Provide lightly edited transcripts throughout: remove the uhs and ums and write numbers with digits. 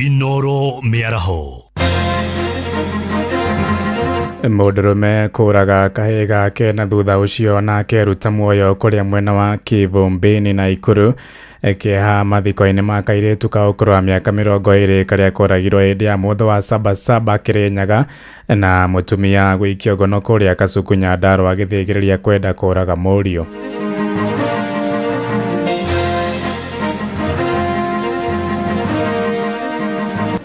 Inoro Miaraho. Mũndũrũme kũraga kahĩĩ gake na thutha ũcio nake aruta muoyo kũrĩa mwena wa Kĩvumbini na Ikuru kĩeha mathiko-inĩ ma kairĩtu ka ũkũrũ wa mĩaka 20 karĩa koragirwo hĩndĩ ya mũthĩ wa Sabasaba Kĩrĩnyaga na mũtumia gũikio ngono kũrĩa Kasuku Nyandarua agĩthĩgĩrĩria kwenda kũraga mũriũ.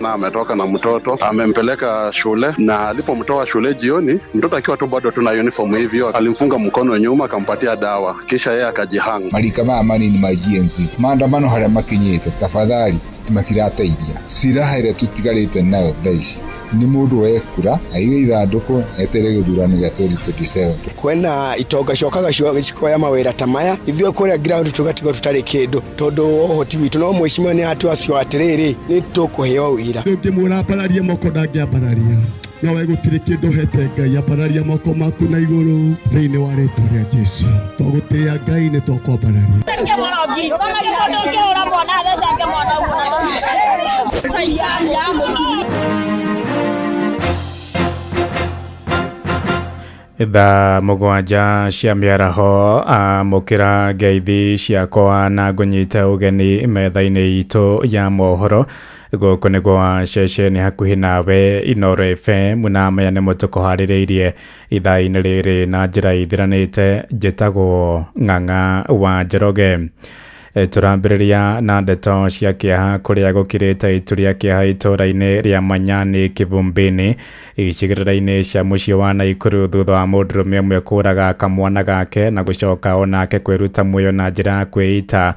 Na ametoka na mtoto amempeleka shule, na alipomtoa shule jioni, mtoto akiwa tu bado tuna uniform hivyo, alimfunga mkono nyuma akampatia dawa, kisha yeye akajihang. Marika mama ni majienzi maandamano haria makinyite tafadhali matirateithia siraha ire tutigarite nayo thaici ni mundu wekura aiwe ithanduku etere githurano gya 2027 kwena itoga cokaga cikoya mawira tamaya ithue kuria ground tugatiga tutari kindu tondu ohoti witu no mwishimio ni hatu acio atiriri ni tukuheo wira ngimura pararia moko ndangĩambararia no wegutire kindu hete Ngai apararia moko maku na iguru thiini wa rĩtwa rĩa Jesu tũgũtĩa Ngai ni tũkwambararia Thaa mũgwanja cia mĩaraho amũkĩra ngeithi ciakwa na ngũnyita ũgeni metha-inĩ itũ ya mohoro gũkũ nĩgwo ceceni hakuhĩ nawe Inoro FM na maya nĩmo tũkũharĩrĩirie ithaa-inĩ rĩrĩ na njĩra ithiranĩte. Njĩtagwo Ng'ang'a wa Njoroge. Turambĩrĩria na ndeto cia kĩeha kũrĩa gũkirĩte itu rĩa kĩeha itũra-inĩ rĩa Manyani Kĩvumbini icigĩrĩra-inĩ cia mũciĩ wa Naikuru thutha wa mũndũrũme ũmwe kũraga kamwana gake na gũcoka onake kwĩruta muoyo na njĩra ya kwĩita.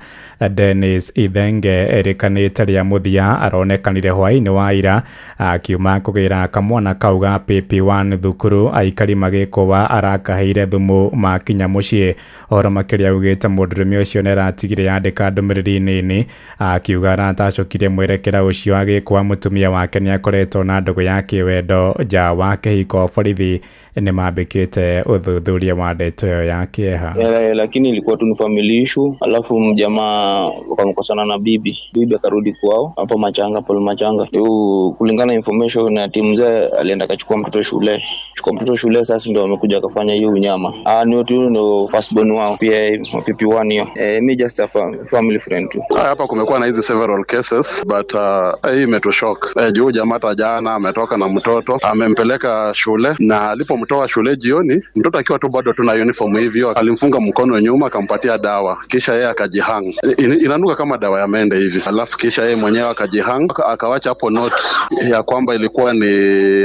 Dennis Ithenge erĩkanĩte rĩa mũthia aronekanire hwaĩ-inĩ wa ira akiuma kũgĩra kamwana kau ga PP1 thukuru aikari magĩkũwa arakaheire thumu makinya mũciĩ. Ũhoro makĩria augĩte mũndũrũme ũcio nĩaratigire yandĩka ndũmĩrĩri nini akiuga aratacũkire mwerekera ũcio agĩkwa mũtumia wake nĩakoretwo na ndũgũ ya kĩwendo nja wa kĩhiko. Borithi nimambĩkĩte ũthuthuria wa ndeto ĩyo ya kĩeha. Lakini ilikuwa tu ni family issue, alafu mjamaa wakamkosana na bibi akarudi kwao hapo Machanga, pole Machanga. Kulingana information na timu mzee alienda akachukua mtoto shule, sasa ndio amekuja akafanya hiyo unyama. Ni tu ndio first born wao pia PP1 hiyo. Me just a family friend tu. Hapa kumekuwa na hizi several cases but hii imetushock. Juu jamaa jana ametoka na mtoto amempeleka shule, na alipomtoa shule jioni, mtoto akiwa tu bado tuna uniform hivyo, alimfunga mkono nyuma akampatia dawa, kisha yeye akajihang. Inanuka kama dawa ya mende hivi. Alafu kisha yeye mwenyewe akajihang, akawacha hapo note ya kwamba ilikuwa ni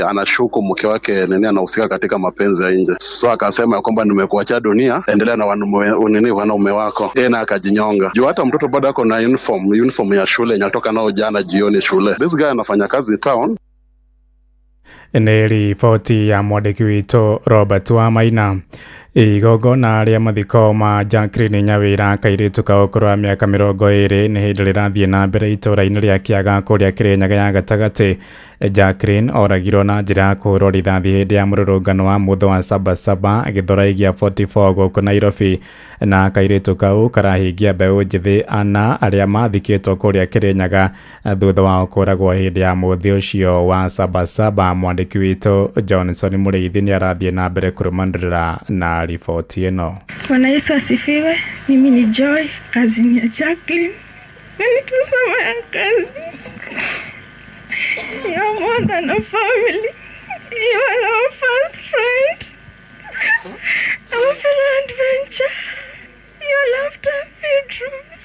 anashuku mke wake nini anahusika katika mapenzi ya nje. So akasema kwamba nimekuacha dunia, endelea na wanaume wako. Yeye na akajinyonga. Juu hata mtoto bado ako na uniform ya shule nyatoka nao jana jioni shule. This guy anafanya kazi town. Nĩ riboti ya mwandĩki witũ Robert Wamaina. Igongona rĩa mathiko ma Jacqueline Nyawĩra kairĩtu ka ũkũrũ wa mĩaka 20 nĩ hĩndĩ rĩrathiĩ na mbere itũra-inĩ rĩa Kĩaga kũrĩa Kĩrĩnyaga ya gatagatĩ. Jacqueline oragirwo na njĩra ya kũhũrwo rithathi hĩndĩ ya mũrũrũngano wa mũthĩ wa Sabasaba gĩthora-inĩ 44 gũkũ Nairobi, na kairĩtu kau karahingia mbeũ njĩthĩ ana arĩa mathikĩtwo kũrĩa Kĩrĩnyaga thutha wa kũragwo hĩndĩ ya mũthĩ ũcio wa Sabasaba. Mwandĩki witũ Johnson Mũrĩithi nĩ arathiĩ na mbere kũrũmanĩrĩra na ripoti ĩno. Bwana Yesu asifiwe. Mimi ni Joy, cousin ya Jacqueline. Mimi tusema ya cousins. You're more than a family. You are our first friend. Our fellow adventure. Your laughter, bedrooms,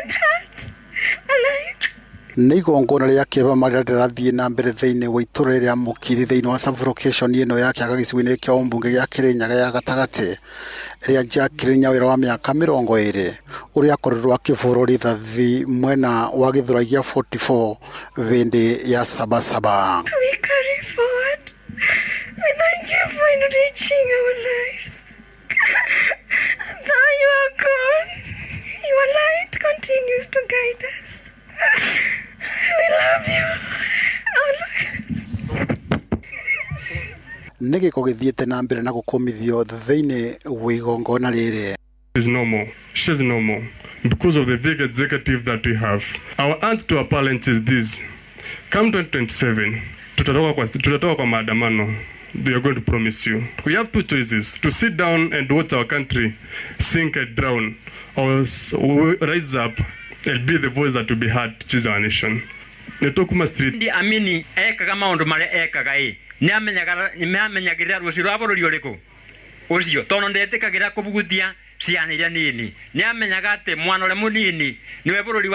and hearts alike. Nĩ igongona rĩa kĩeha marĩa rĩrathiĩ na mbere thĩinĩ wa itũra rĩa Mũkiri thĩinĩ wa sub-location ĩno ya Kĩaga gĩcigo-inĩ kĩa ũmbunge gĩa Kĩrĩnyaga ya gatagatĩ, rĩa Jacqueline Nyawĩra wa mĩaka 20 ũrĩa akorirwo akĩhũrwo rithathi mwena wa gĩthũra gĩa 44 hĩndĩ ya Sabasaba. We carry forward. We thank you for enriching our lives. Though you are gone, your light continues to guide us. We love you always. Nĩ gĩko gĩthiĩte na mbere na gũkũmithio thĩinĩ wa igongona rĩrĩ. Is normal. She's normal because of the big executive that we have. Our answer to our parents is this: come 2027 tutatoka kwa maandamano. They are going to promise you. We have two choices: to sit down and watch our country sink and drown, or rise up and be the voice that will be heard to choose our nation. Netokuma street. Ndi amini ekaga maundu maria ekaga ni amenyagira rucio rwa bururi uriku ucio tono ndetikagira kubugutia ciana iria nini ni amenyaga ati mwana ule munini niwe bururi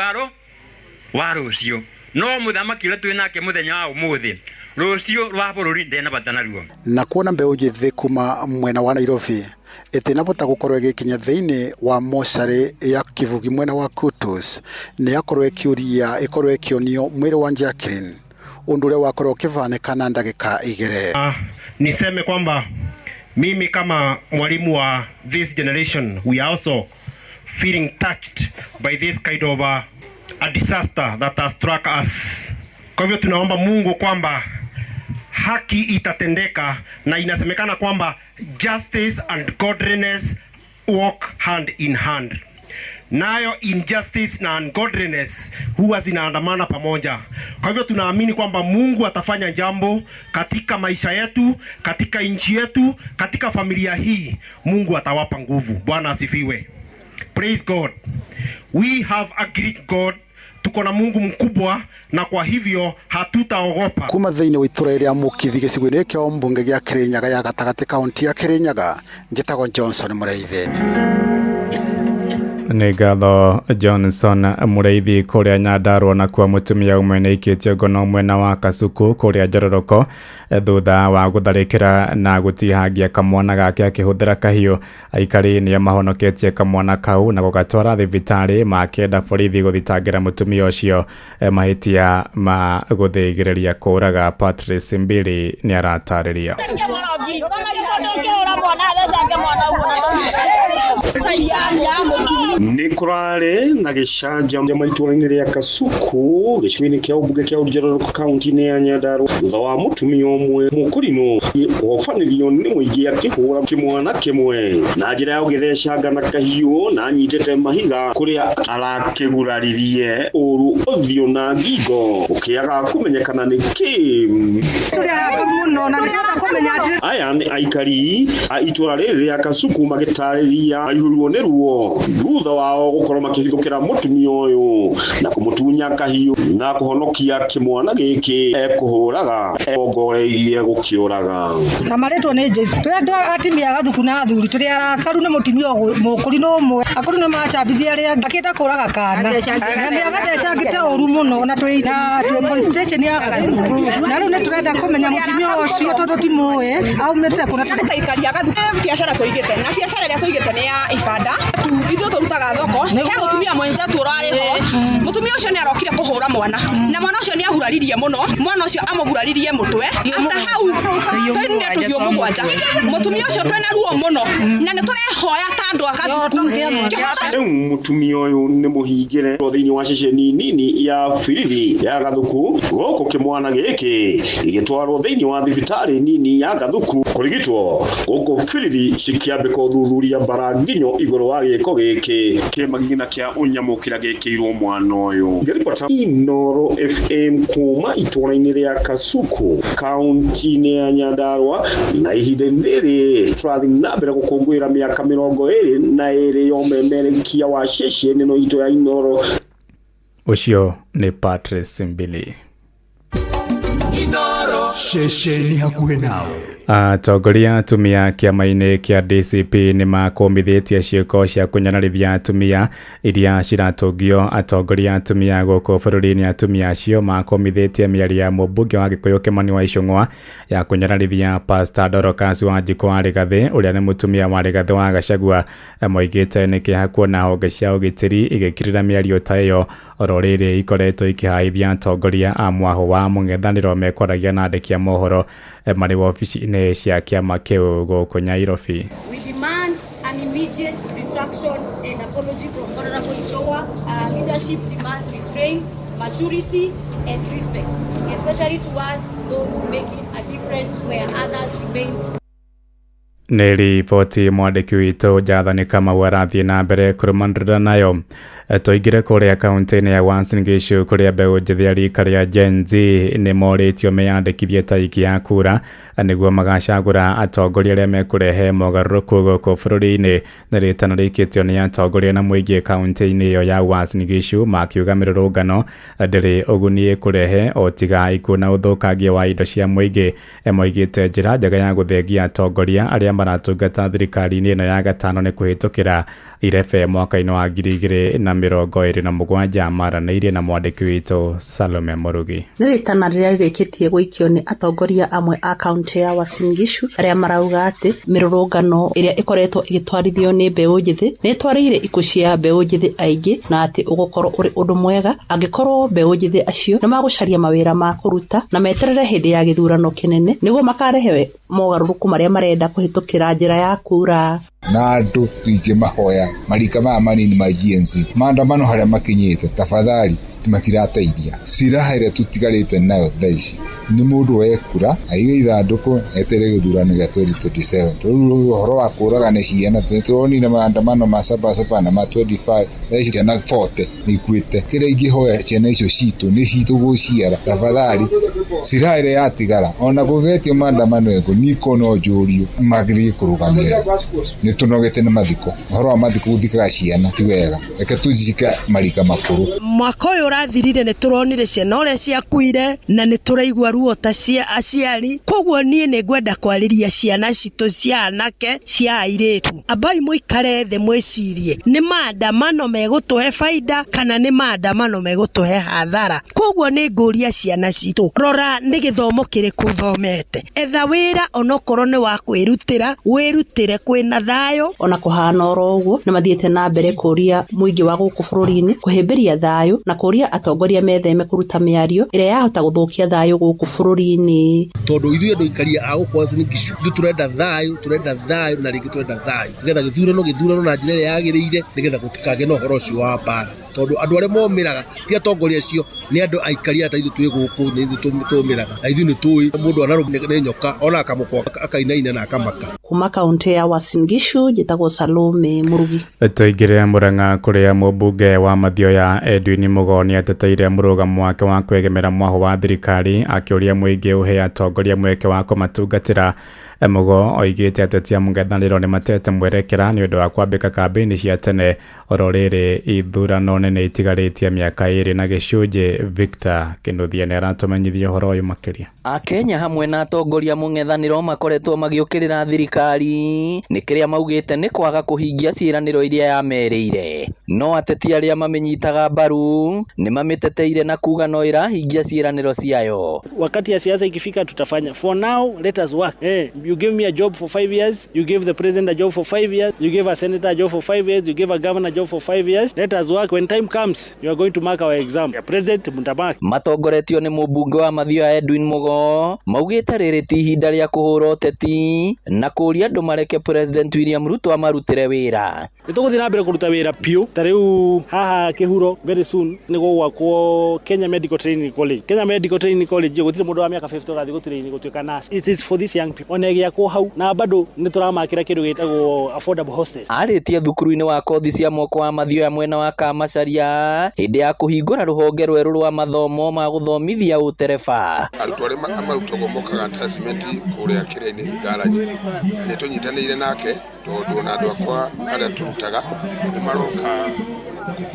wa rucio no muthamaki ule twinake muthenya wa umuthi rucio rwa bururi ndena batana ruo na kuona mbeu njithi kuma mwena wa Nairobi itina bota gukorwo igikinya thiini wa mocarĩ ya Kivugi mwena wa Kutus ni akorwo ikiuria ikorwo ikionio mwiri wa Jacqueline undu ule wakorwo kivanekana ndagika igere. Niseme kwamba mimi kama mwalimu wa this generation, we are also feeling touched by this kind of a disaster that has struck us. Kwa hivyo tunaomba Mungu kwamba haki itatendeka, na inasemekana kwamba justice and godliness walk hand in hand. Nayo injustice na ungodliness huwa zinaandamana pamoja. Kwa hivyo tunaamini kwamba Mungu atafanya jambo katika maisha yetu, katika nchi yetu, katika familia hii. Mungu atawapa nguvu. Bwana asifiwe. Praise God. We have a great God. Tuko na Mungu mkubwa, na kwa hivyo hatutaogopa. Kuma thiini wa itura ria Mukithi gicigo-ini kia mbunge gia Kirinyaga ya gatagati kaunti ya Kirinyaga, njitagwo Johnson Mureithi. Nĩ ngatho Johnson Mureithi kuria Nyandarua na kwa mutumia umwe nĩ ikĩtio ngono mwena wa Kasuku kuria Njororoko thutha wa gutharĩkĩra na gũtihangia kamwana gake akĩhũthĩra kahiũ. Aikari nĩ mahonoketie kamwana kau na gũgatwara thibitarĩ makĩenda borithi gũthitangĩra mutumia ũcio mahĩtia ma gũthĩgĩrĩria kũraga. Patrice Mbili nĩ aratarĩria. Nikurare na gicanja maitũra-inĩ ria Kasuku gĩcigo-inĩ kia ũmbunge kia Njororoko kaunti-inĩ ya Nyandarua thutha wa mutumia ũmwe mũkũrinũ gũbanĩrio nĩ mũingĩ akĩhũra kĩmwana kĩmwe na njĩra ya gũgĩthecanga na kahiũ na anyitĩte mahiga kũrĩa arakĩguraririe ũru ũthiũ na ngingo ũkĩaga kũmenyekana nĩ kĩ. Aya nĩ aikari a itũra rĩrĩ rĩa Kasuku magĩtarĩria aihũirwo nĩ ruo thutha wao gũkorwo makĩhithũkĩra mutumia ũyũ na kũmũtunya kahiũ na kũhonokia kĩmwana gĩkĩ ekũhũraga egongoreirie gũkĩũraga. Na marĩtwo nĩ Jesu tũrĩa atimia gathuku na athuri tũrĩa arakaru nĩ mutumia mũkũrinũ ũmwe akũrũ nĩ macambithia arĩa akĩenda kũraga kana na nĩ agathecangĩte ũru mũno na twĩ police station ya Gathuku na rĩu nĩ tũrenda kũmenya mutumia ũcio tondũ timũĩ aumĩte kũna tũikaria Gathuku biacara tũigĩte na biacara ĩrĩa tũigĩte nĩ ya ibanda ithuĩ tũrutaga thoko he mutumia mwenzetu ũrarĩ ho mutumia ũcio nĩ arokire kũhũra mwana na mwana ũcio nĩ ahuraririe mũno mwana ũcio amũguraririe mũtwe hata hau tũinĩ tũhiũ mũgwanja mutumia ũcio twena ruo mũno na nĩ tũrehoya ta andũ a Gathuku. Rĩu mutumia ũyũ nĩ mũhingĩre thĩinĩ wa ceceni nini ya borithi ya Gathuku gũkũ kĩmwana gĩkĩ gĩgĩtwarwo thĩinĩ wa thibitarĩ nini ya Gathuku kũrigitwo gũkũ borithi cikĩambĩka ũthuthuria mbaranginyo igũrũ wa gĩko gĩkĩ kĩmagina kĩa ũnyamũkĩra gĩkĩirwo mwana ũyũ. Ngĩribota Inooro FM kuma itũra-inĩ rĩa Kasuku kaunti-inĩ ya Nyandarua na ihinda-inĩ rĩrĩ tũrathiĩ na mbere gũkũngũĩra mĩaka 22 ya ũmemerekia wa ceceni ĩno itũ ya Inooro. Ũcio nĩ Patrice Mbili. Inooro ceceni hakuhĩ nawe. Atongoria atumia kĩama-inĩ kĩa DCP nĩ makũmithĩtie ciĩko cia kũnyanarithia atumia iria ciratũngio. Atongoria atumia gũkũ bũrũri-inĩ atumia acio makũmithĩtie mĩario ya mũmbunge wa Gĩkũyũ Kĩmani wa Icũng'wa ya kũnyanarithia Pastor Dorcas Wanjikũ wa Rĩgathĩ ũrĩa nĩ mũtumia wa Rĩgathĩ wa Gachagua. Moigĩte nĩ kĩeha kuona honge cia ũgitĩri igĩkĩrĩra mĩario ta ĩyo oro rĩrĩ ikoretwo ikĩhaithia atongoria a mwahũ wa mũng'ethanĩro mekwaragia na andĩki a mohoro marĩ wabici-inĩ cia kĩama kĩu gũkũ Nairobi. We demand an immediate retraction and apology from Honorable Icũng'wa. Leadership demands restraint, maturity and respect, especially towards those making a difference where others remain. nä riboti mwandĩki witũ Jathani Kamau arathiĩ na mbere kũrũmanĩrĩra nayo. Tũingĩre kũrĩa kaunti-inĩ ya Uasin Gishu kũrĩa mbeũ njĩthĩ a rika rĩa Gen Z nĩ morĩtio meyandĩkithie tarĩki ya kura nĩguo magacagũra atongoria arĩa mekũrehe mogarũrũku gũkũ bũrũri-inĩ. Nĩ rĩtana rĩkĩtio nĩ atongoria na mũingĩ kaunti-inĩ ĩyo ya Uasin Gishu makiuga mĩrũrũngano ndĩrĩ ũguni ĩkũrehe o tiga ikuũ na ũthũkangia wa indo cia mũingĩ. Moigĩte njĩra njega ya gũthengia atongoria arĩa maratungata thirikari-inĩ ĩno ya gatano nĩ kũhĩtũkĩra irebe mwaka-inĩ wa 2027 maranĩirie na mwandĩki witũ Salome Murugi. Nĩ rĩtana rĩrĩa rĩkĩtie gũikio nĩ atongoria amwe a kaunti ya Uasin Gishu arĩa marauga atĩ mĩrũrũngano ĩrĩa ĩkoretwo ĩgĩtwarithio nĩ mbeũ njĩthĩ nĩ ĩtwarĩire ikuũ cia mbeũ njĩthĩ aingĩ na atĩ ũgũkorwo ũrĩ ũndũ mwega angĩkorwo mbeũ njĩthĩ acio nĩ magũcaria mawĩra ma kũruta na meterere hĩndĩ ya gĩthurano kĩnene nĩguo makarehe mogarũrũku marĩa marenda kũhĩtũkĩra njĩra ya kura. Na andũ tũingĩmahoya marika maya manini ma Gen Z maandamano harĩa makinyĩte tafadhali matirateithia. Siraha ĩrĩa tũtigarĩte nayo thaa ici nĩ mũndũ wekura aige ithandũkũ etere gĩthurano gĩa 2027. Rĩu ũhoro wa kũũragana ciana tũronire maandamano ma Sabasaba na ma 25 thaa ici ciana 40 nĩ ikuĩte. Kĩrĩa ingĩhoya ciana icio citũ nĩ citũ gũciara tafadhali siraha ĩrĩa yatigara ona gũgetio maandamano ego niko no njũrio magĩrĩire kũrũgamĩrĩra. Nĩ tũnogete nĩ mathiko ũhoro wa mathiko gũthikaga ciana ti wega reke tũjike marika makũrũ. Mwaka ũyũ ũrathirire nĩ tũronire ciana ũrĩa ciakuire na nĩ tũraigua ruo ta cia aciari. Koguo niĩ nĩ ngwenda kwarĩria ciana citũ cia anake cia airĩtu ambai mũikare thĩ mwĩcirie nĩ maandamano megũtũhe faida kana nĩ maandamano megũtũhe hathara. Koguo nĩ ngũria ciana citũ rora nĩ gĩthomo kĩrĩkũ thomete etha wĩra onokorwo nĩ wa kwĩrutĩra wĩrutĩre kwĩna thayũ. Ona kũhana oro ũguo nĩ mathiĩte na mbere kũria mũingĩ wa gũkũ bũrũri-inĩ kũhĩmbĩria thayũ na kũria atongoria metheme kũruta mĩario ĩrĩa yahota gũthũkia thayũ gũkũ bũrũri-inĩ. Tondũ ithuĩ andũ ikaria a gũkũ Uasin Gishu tũrenda thayũ na rĩngĩ tũrenda thayũ nĩgetha gĩthurano na njĩra ĩrĩa yagĩrĩire nĩgetha gũtikagĩe na ũhoro ũcio wa mbara. Tondũ andũ arĩa momĩraga ti atongoria acio nĩ andũ aikaria ta ithuĩ twĩ gũkũ nĩ ithuĩ tũmĩraga na ithuĩ nĩ tũĩ mũndũ anarũmia nĩ nyoka ona akamũkwa akainaina na akamaka. Kuma kaunti ya Uasin Gishu njĩtagwo Salome Murugi. Tũingĩre Murang'a kũrĩa mũmbunge wa Mathioya Edwin Mugoni ateteire mũrũgamo wake wa kwegemera mwaho wa thirikari akĩũria mũingĩ ũhe atongoria mweke wa kũmatungatĩra. Mugo oigĩte ateti a mũng'ethanĩro nĩ matete mwerekera nĩ ũndũ wa kwambĩka kambĩini cia tene oro rĩrĩ ithurano nene itigarĩtie mĩaka 2 na gĩcunjĩ. Victor Kĩnuthia nĩ aratũmenyithia ũhoro ũyũ makĩria. Akenya hamwe na atongoria mũng'ethanĩro makoretwo magĩũkĩrĩra thirikari nĩ kĩrĩa maugĩte nĩ kwaga kũhingia ciĩranĩro iria yamerĩire. No ateti arĩa mamenyitaga mbaru nĩ mamĩteteire na kuga no ĩrahingia ciĩranĩro ciayo. Wakati ya siasa ikifika tutafanya. For now let us work. You give me a job for 5 years, you give the president a job for 5 years, you give a senator a job for 5 years, you give a governor a job for 5 years. Let us work. When time comes, you are going to mark our exam. President Muntabak. Matongoretio nĩ mũmbunge wa Mathioya Edwin Mugo maugĩte rĩrĩ ti ihinda rĩa kũhũra ũteti na kũria andũ mareke President William Ruto amarutĩre wĩra. Nĩtũgũthiĩ na mbere kũruta wĩra piũ. Ta rĩu haha Kĩhuro very soon nĩ gũgwakwo Kenya Medical Training College. Kenya Medical Training College gũtirĩ mũndũ wa mĩaka 50 ũgathiĩ gũtirĩini gũtuĩka nurse. It is for these young people. Ona gĩakwo hau na bado nĩ tũramakĩra kĩndũ gĩtagwo affordable hostels. Arĩtie thukuru-inĩ wa kothi cia moko wa Mathioya mwena wa Kamacharia hĩndĩ ya kũhingũra rũhonge rwerũ rwa mathomo ma gũthomithia ũtereba. Arutwo arĩa marutagwo mokaga attachment kũrĩa kĩrĩa-inĩ garage nĩ tũnyitanĩire nake tondũ ona andũ akwa arĩa tũrutaga nĩ maroka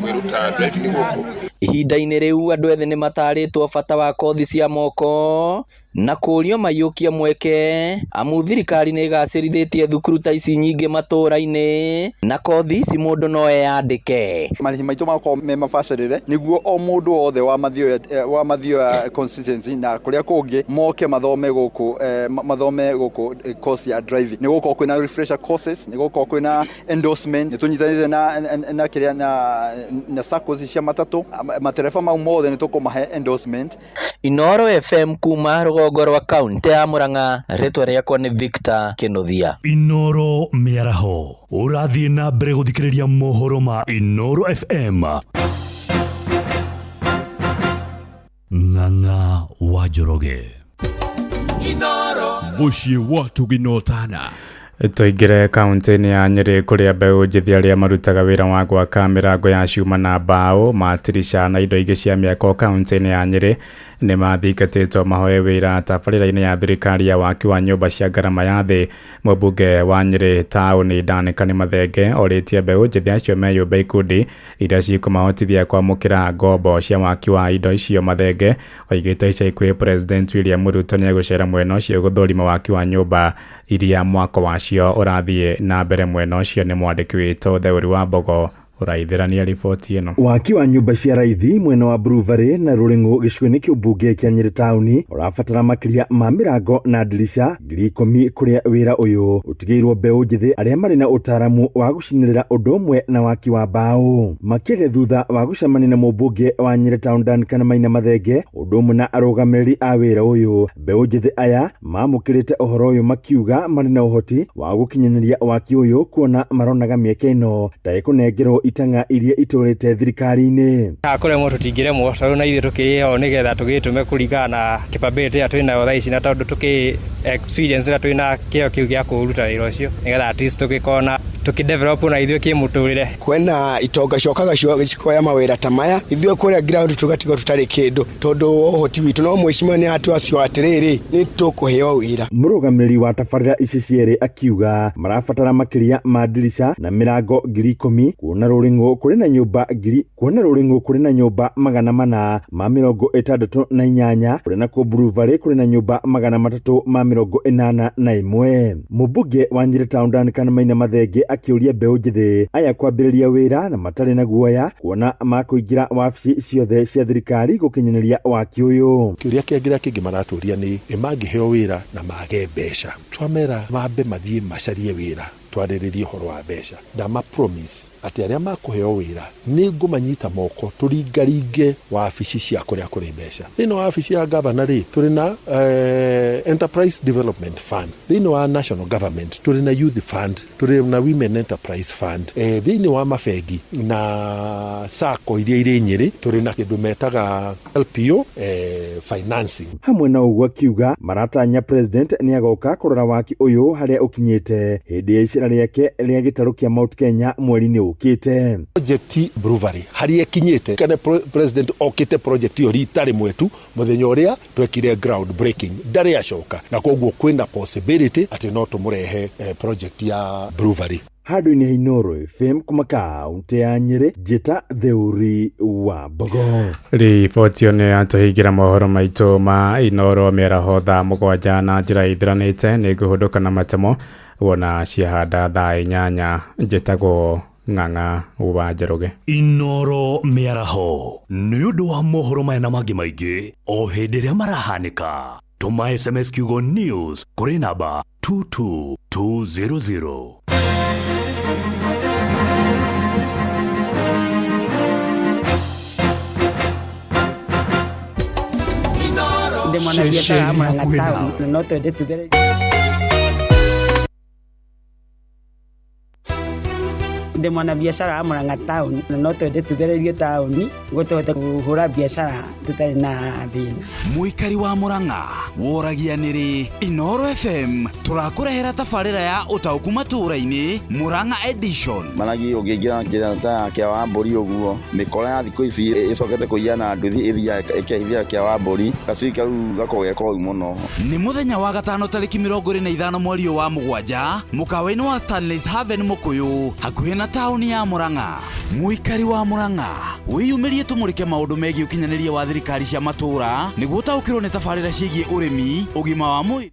kwĩruta driving gũkũ. Ihinda-inĩ rĩu andũ ethĩ nĩ matarĩtwo bata wa kothi cia moko na kũrio maiyũkie mweke amu thirikari nĩ ĩgacĩrithĩtie thukuru ta ici nyingĩ matũũra-inĩ na kothi ici mũndũ no eyandĩke. Marĩhi maitũ makorwo me mabacĩrĩre nĩguo o mũndũ wothe wa Mathioya constituency na kũrĩa kũngĩ moke mathome gũkũ course ya driving. Nĩ gũkorwo kwĩna refresher courses, nĩ gũkorwo kwĩna endorsement, nĩ tũnyitanĩire na kĩrĩa na SACCOs cia matatũ matereba mau mothe nĩ tũkũmahe endorsement. Inooro FM kuma rũgongo rwa kaunti ya Murang'a, rĩtwa rĩakwa nĩ Victor Kĩnuthia. Inooro mĩaraho ũrathiĩ na mbere gũthikĩrĩria mohoro ma Inooro FM. Ng'ang'a wa Njoroge Inooro Muciĩ wa Tũginotana Tuingire kaunti-inĩ ya Nyeri kuria mbeũ njithi arĩa marutaga wĩra wa gwaka mĩrango ya cuma na mbaũ, matirisha na indo ingĩ cia mĩako kaunti-inĩ ya Nyeri nĩ mathikatĩtwo mahoe wĩra tabarĩra-inĩ ya thirikari ya waki wa nyũmba cia ngarama ya thĩ. Mũmbunge wa Nyeri taũni Danikani Mathenge orĩtie mbeũ njithi acio meyũmbe ikundi iria cikũmahotithia kwamũkĩra ngombo cia waki wa indo icio. Mathenge oigĩte ica ikuhĩ President William Ruto nĩegũcera mwena ũcio gũthũrima waki wa nyũmba iria mwako wacio ũrathiĩ na mbere. Mwena ũcio nĩ mwandĩki witũ Theuri wa Mbogo ũraithĩrania riboti ĩno. Waki wa nyũmba cia raithi mwena wa Bruvary na Rũrĩng'u gĩcigo-inĩ kĩa ũmbunge kĩa Nyeri taũni ũrabatara makĩria ma mĩrango na ndirisha 10,000 kũrĩa wĩra ũyũ ũtigĩirwo mbeũ njithi arĩa marĩ na ũtaaramu wa gũcinĩrĩra ũndũ ũmwe na waki wa mbaũ. Makĩria thutha wa gũcemania na mũmbunge wa Nyeri taũni Danikani Maina Mathenge ũndũ ũmwe na arũgamĩrĩri a wĩra ũyũ, mbeũ njithi aya mamũkĩrĩte ũhoro ũyũ makiuga marĩ na ũhoti wa gũkinyanĩria waki ũyũ, kuona maronaga mĩeke ĩno ta ĩkũnengerwo itanga iria itũrĩte thirikari-inĩ. Akoremwo tũtingĩremwo tondũ na ithuĩ tũkĩĩo nĩgetha tũgĩtũme kũringana na capability ĩrĩa twĩnayo thaa ici, na tondũ tũkĩ experience ĩrĩa twĩna kĩo kĩu gĩa kũruta wĩra ũcio nĩgetha at least tũgĩkona tukidevelop na ithuĩ kĩmũtũrĩre. Kwena itonga cokaga cikoya mawĩra ta maya, ithuĩ kũrĩa ground tũgatiga tũtarĩ kĩndũ tondũ ũhoti witũ no mwĩcima nĩ atu acio atĩrĩrĩ nĩ tũkũheo wĩra. Mũrũgamĩrĩri wa tabarĩra ici cierĩ akiuga marabatara makĩria ma ndirisha na mĩrango 10,000 kuona Rũrĩng'u kũrĩ na nyũmba 468 kũrĩ na kũ Bruvary kũrĩ na nyũmba 381. Mũmbunge wa Nyeri taũni Danikani Maina Mathenge akĩũria mbeũ njithi aya kwambĩrĩria wĩra na matarĩ na guoya kuona makũingĩra wabici ciothe cia thirikari gũkinyanĩria waki ũyũ. Kĩũria kĩngĩ maratũria nĩ mangĩheo wĩra na mage mbeca, twamera mambe mathiĩ macarie wĩra twarĩrĩrie ũhoro wa mbeca. Ndama promise atĩ arĩa makũheo wĩra nĩ ngũmanyita moko tũringaringe wabici cia kũrĩa kũrĩ mbeca. Thĩinĩ wa wabici ya gavana rĩ tũrĩ na Enterprise Development Fund, thĩinĩ wa National Government tũrĩ na Youth Fund, tũrĩ na Women Enterprise Fund, thĩinĩ wa mabengi na sacco iria irĩ Nyeri tũrĩ na kĩndũ metaga LPO financing. Hamwe na ũguo akiuga maratanya President nĩ agoka kũrora waki ũyũ harĩa ũkinyĩte hĩndĩ ya icera rĩake rĩa gĩtarũ kĩa Mount Kenya mweri-inĩ ũkĩte. Project Bruvary harĩa ikinyĩte kana President okĩte project iyo rita rĩmwe tu mũthenya ũrĩa twekire ground breaking ndarĩ acoka, na koguo kwĩna possibility atĩ no tũmũrehe project ya Bruvary. Handũ-inĩ ha Inooro FM kuma kaunti ya Nyeri, njĩta Theuri wa Mbogo. Riboti ĩyo nĩ yatũhingĩra mohoro maitũ ma Inooro mĩaraho thaa 7 na njĩra ithĩranĩte. Nĩ ngũhũndũka na matemo wona ciahanda thaa 8. Njĩtagwo Ng'ang'a wa Njoroge. Inooro mĩaraho nĩ ũndũ wa mohoro maya na mangĩ maingĩ o hĩndĩ ĩrĩa marahanĩka. Tũma SMS kiugo news kũrĩ namba 22200. Nde mwanabiashara Murang'a no twende tuthere Nde mwanabiashara Murang'a town no twende tuthererie taũni gũtũhote kũhũra biashara tutarĩ na thĩna. Mũikari wa Murang'a woragia nĩrĩ Inooro FM tũrakũrehera tabarĩra ya ũtaũku matũũra-inĩ Murang'a edition. Maragi ũngĩingĩra njĩra ta kĩa Wambũri ũguo mĩkora ya thikũ ici ĩcokete kũiya na nduthi ĩkĩithia kĩa Wambũri gacui kau gakorwo gekũru mũno. Nĩ mũthenya wa gatano tarĩki 25 mweri wa mũgwanja mũkawa-inĩ wa Stanley's Haven Mũkũyũ hakuhĩ na taũni ya Murang'a. Mũikari wa Murang'a wĩyumĩrie tũmũrĩke maũndũ megiĩ ũkinyanĩria wa thirikari cia matũũra nĩguo ũtaũkĩrwo nĩ tabarĩra ciĩgiĩ ũrĩmi, ũgima wa mwĩrĩ,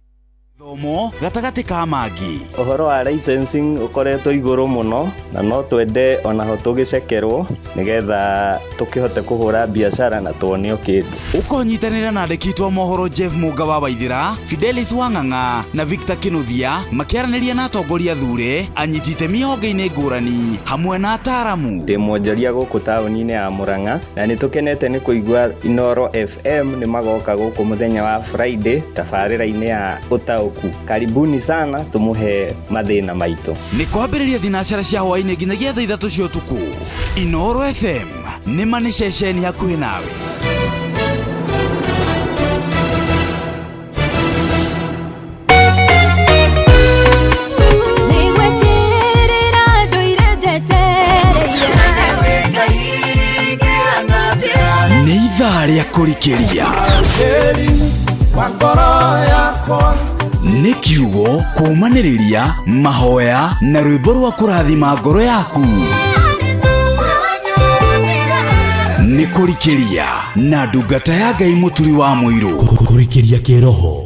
thomo gatagatĩ ka mangĩ. Ũhoro wa licensing ũkoretwo igũrũ mũno na no twende onaho tũgĩcekerwo nĩgetha tũkĩhote kũhũra biashara na tuonio kĩndũ. Ũkonyitanĩra na andĩki a mohoro Jeff Mũnga wa Waithĩra, Fidelis Wang'ang'a na Victor Kinuthia makĩaranĩria na atongoria thure anyiti itemi honge-inĩ ngũrani hamwe na ataaramu. Ndĩ mwonjoria gũkũ taũni-inĩ ya Murang'a na nĩ tũkenete nĩ kũigua Inooro FM nĩ magoka gũkũ mũthenya wa Friday tabarĩra-inĩ ya ũtaũku. Karibuni sana tumuhe mathĩna maitũ. Nĩ kwambĩrĩria thinacara cia hwaĩ-inĩ nginyagia thaa 3 cia ũtukũ. Inooro FM nĩ mani ceceni hakuhĩ nawe. nĩ ithaa rĩa kũrikĩria nĩ kiugo kũmanĩrĩria mahoya na rwĩmbo rwa kũrathima ngoro yaku nĩ kũrikĩria na ndungata ya Ngai mũturi wa mũirũ kũrikĩria kĩroho.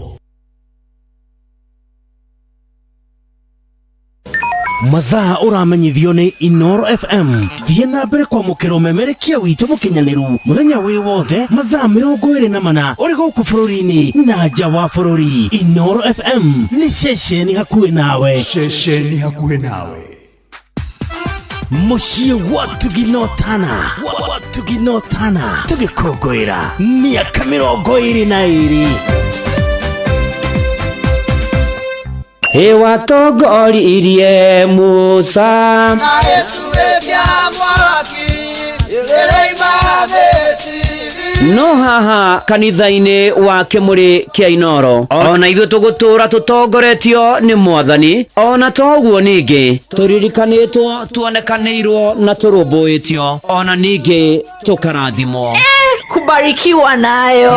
mathaa ũramenyithio nĩ Inoro FM. Thiĩ na mbere kwamũkĩra ũmemerekia witũ mũkinyanĩru mũthenya wĩ wothe mathaa 24 ũrĩ gũkũ bũrũri-inĩ na nja wa bũrũri. Inoro FM nĩ ceceni hakuhĩ nawe. Ceceni hakuhĩ nawe. Mũciĩ wa Tuginotana Tuginotana tũgĩkũngũĩra mĩaka 22. watongoririe Musa no haha kanitha-inĩ wa Kĩmũrĩ kĩa Inoro ona ithuĩ tũgũtũra tũtongoretio nĩ Mwathani ona toguo ningĩ tũririkanĩtwo tuonekanĩirwo na tũrũmbũĩtio ona ningĩ tũkarathimwo kubarikiwa nayo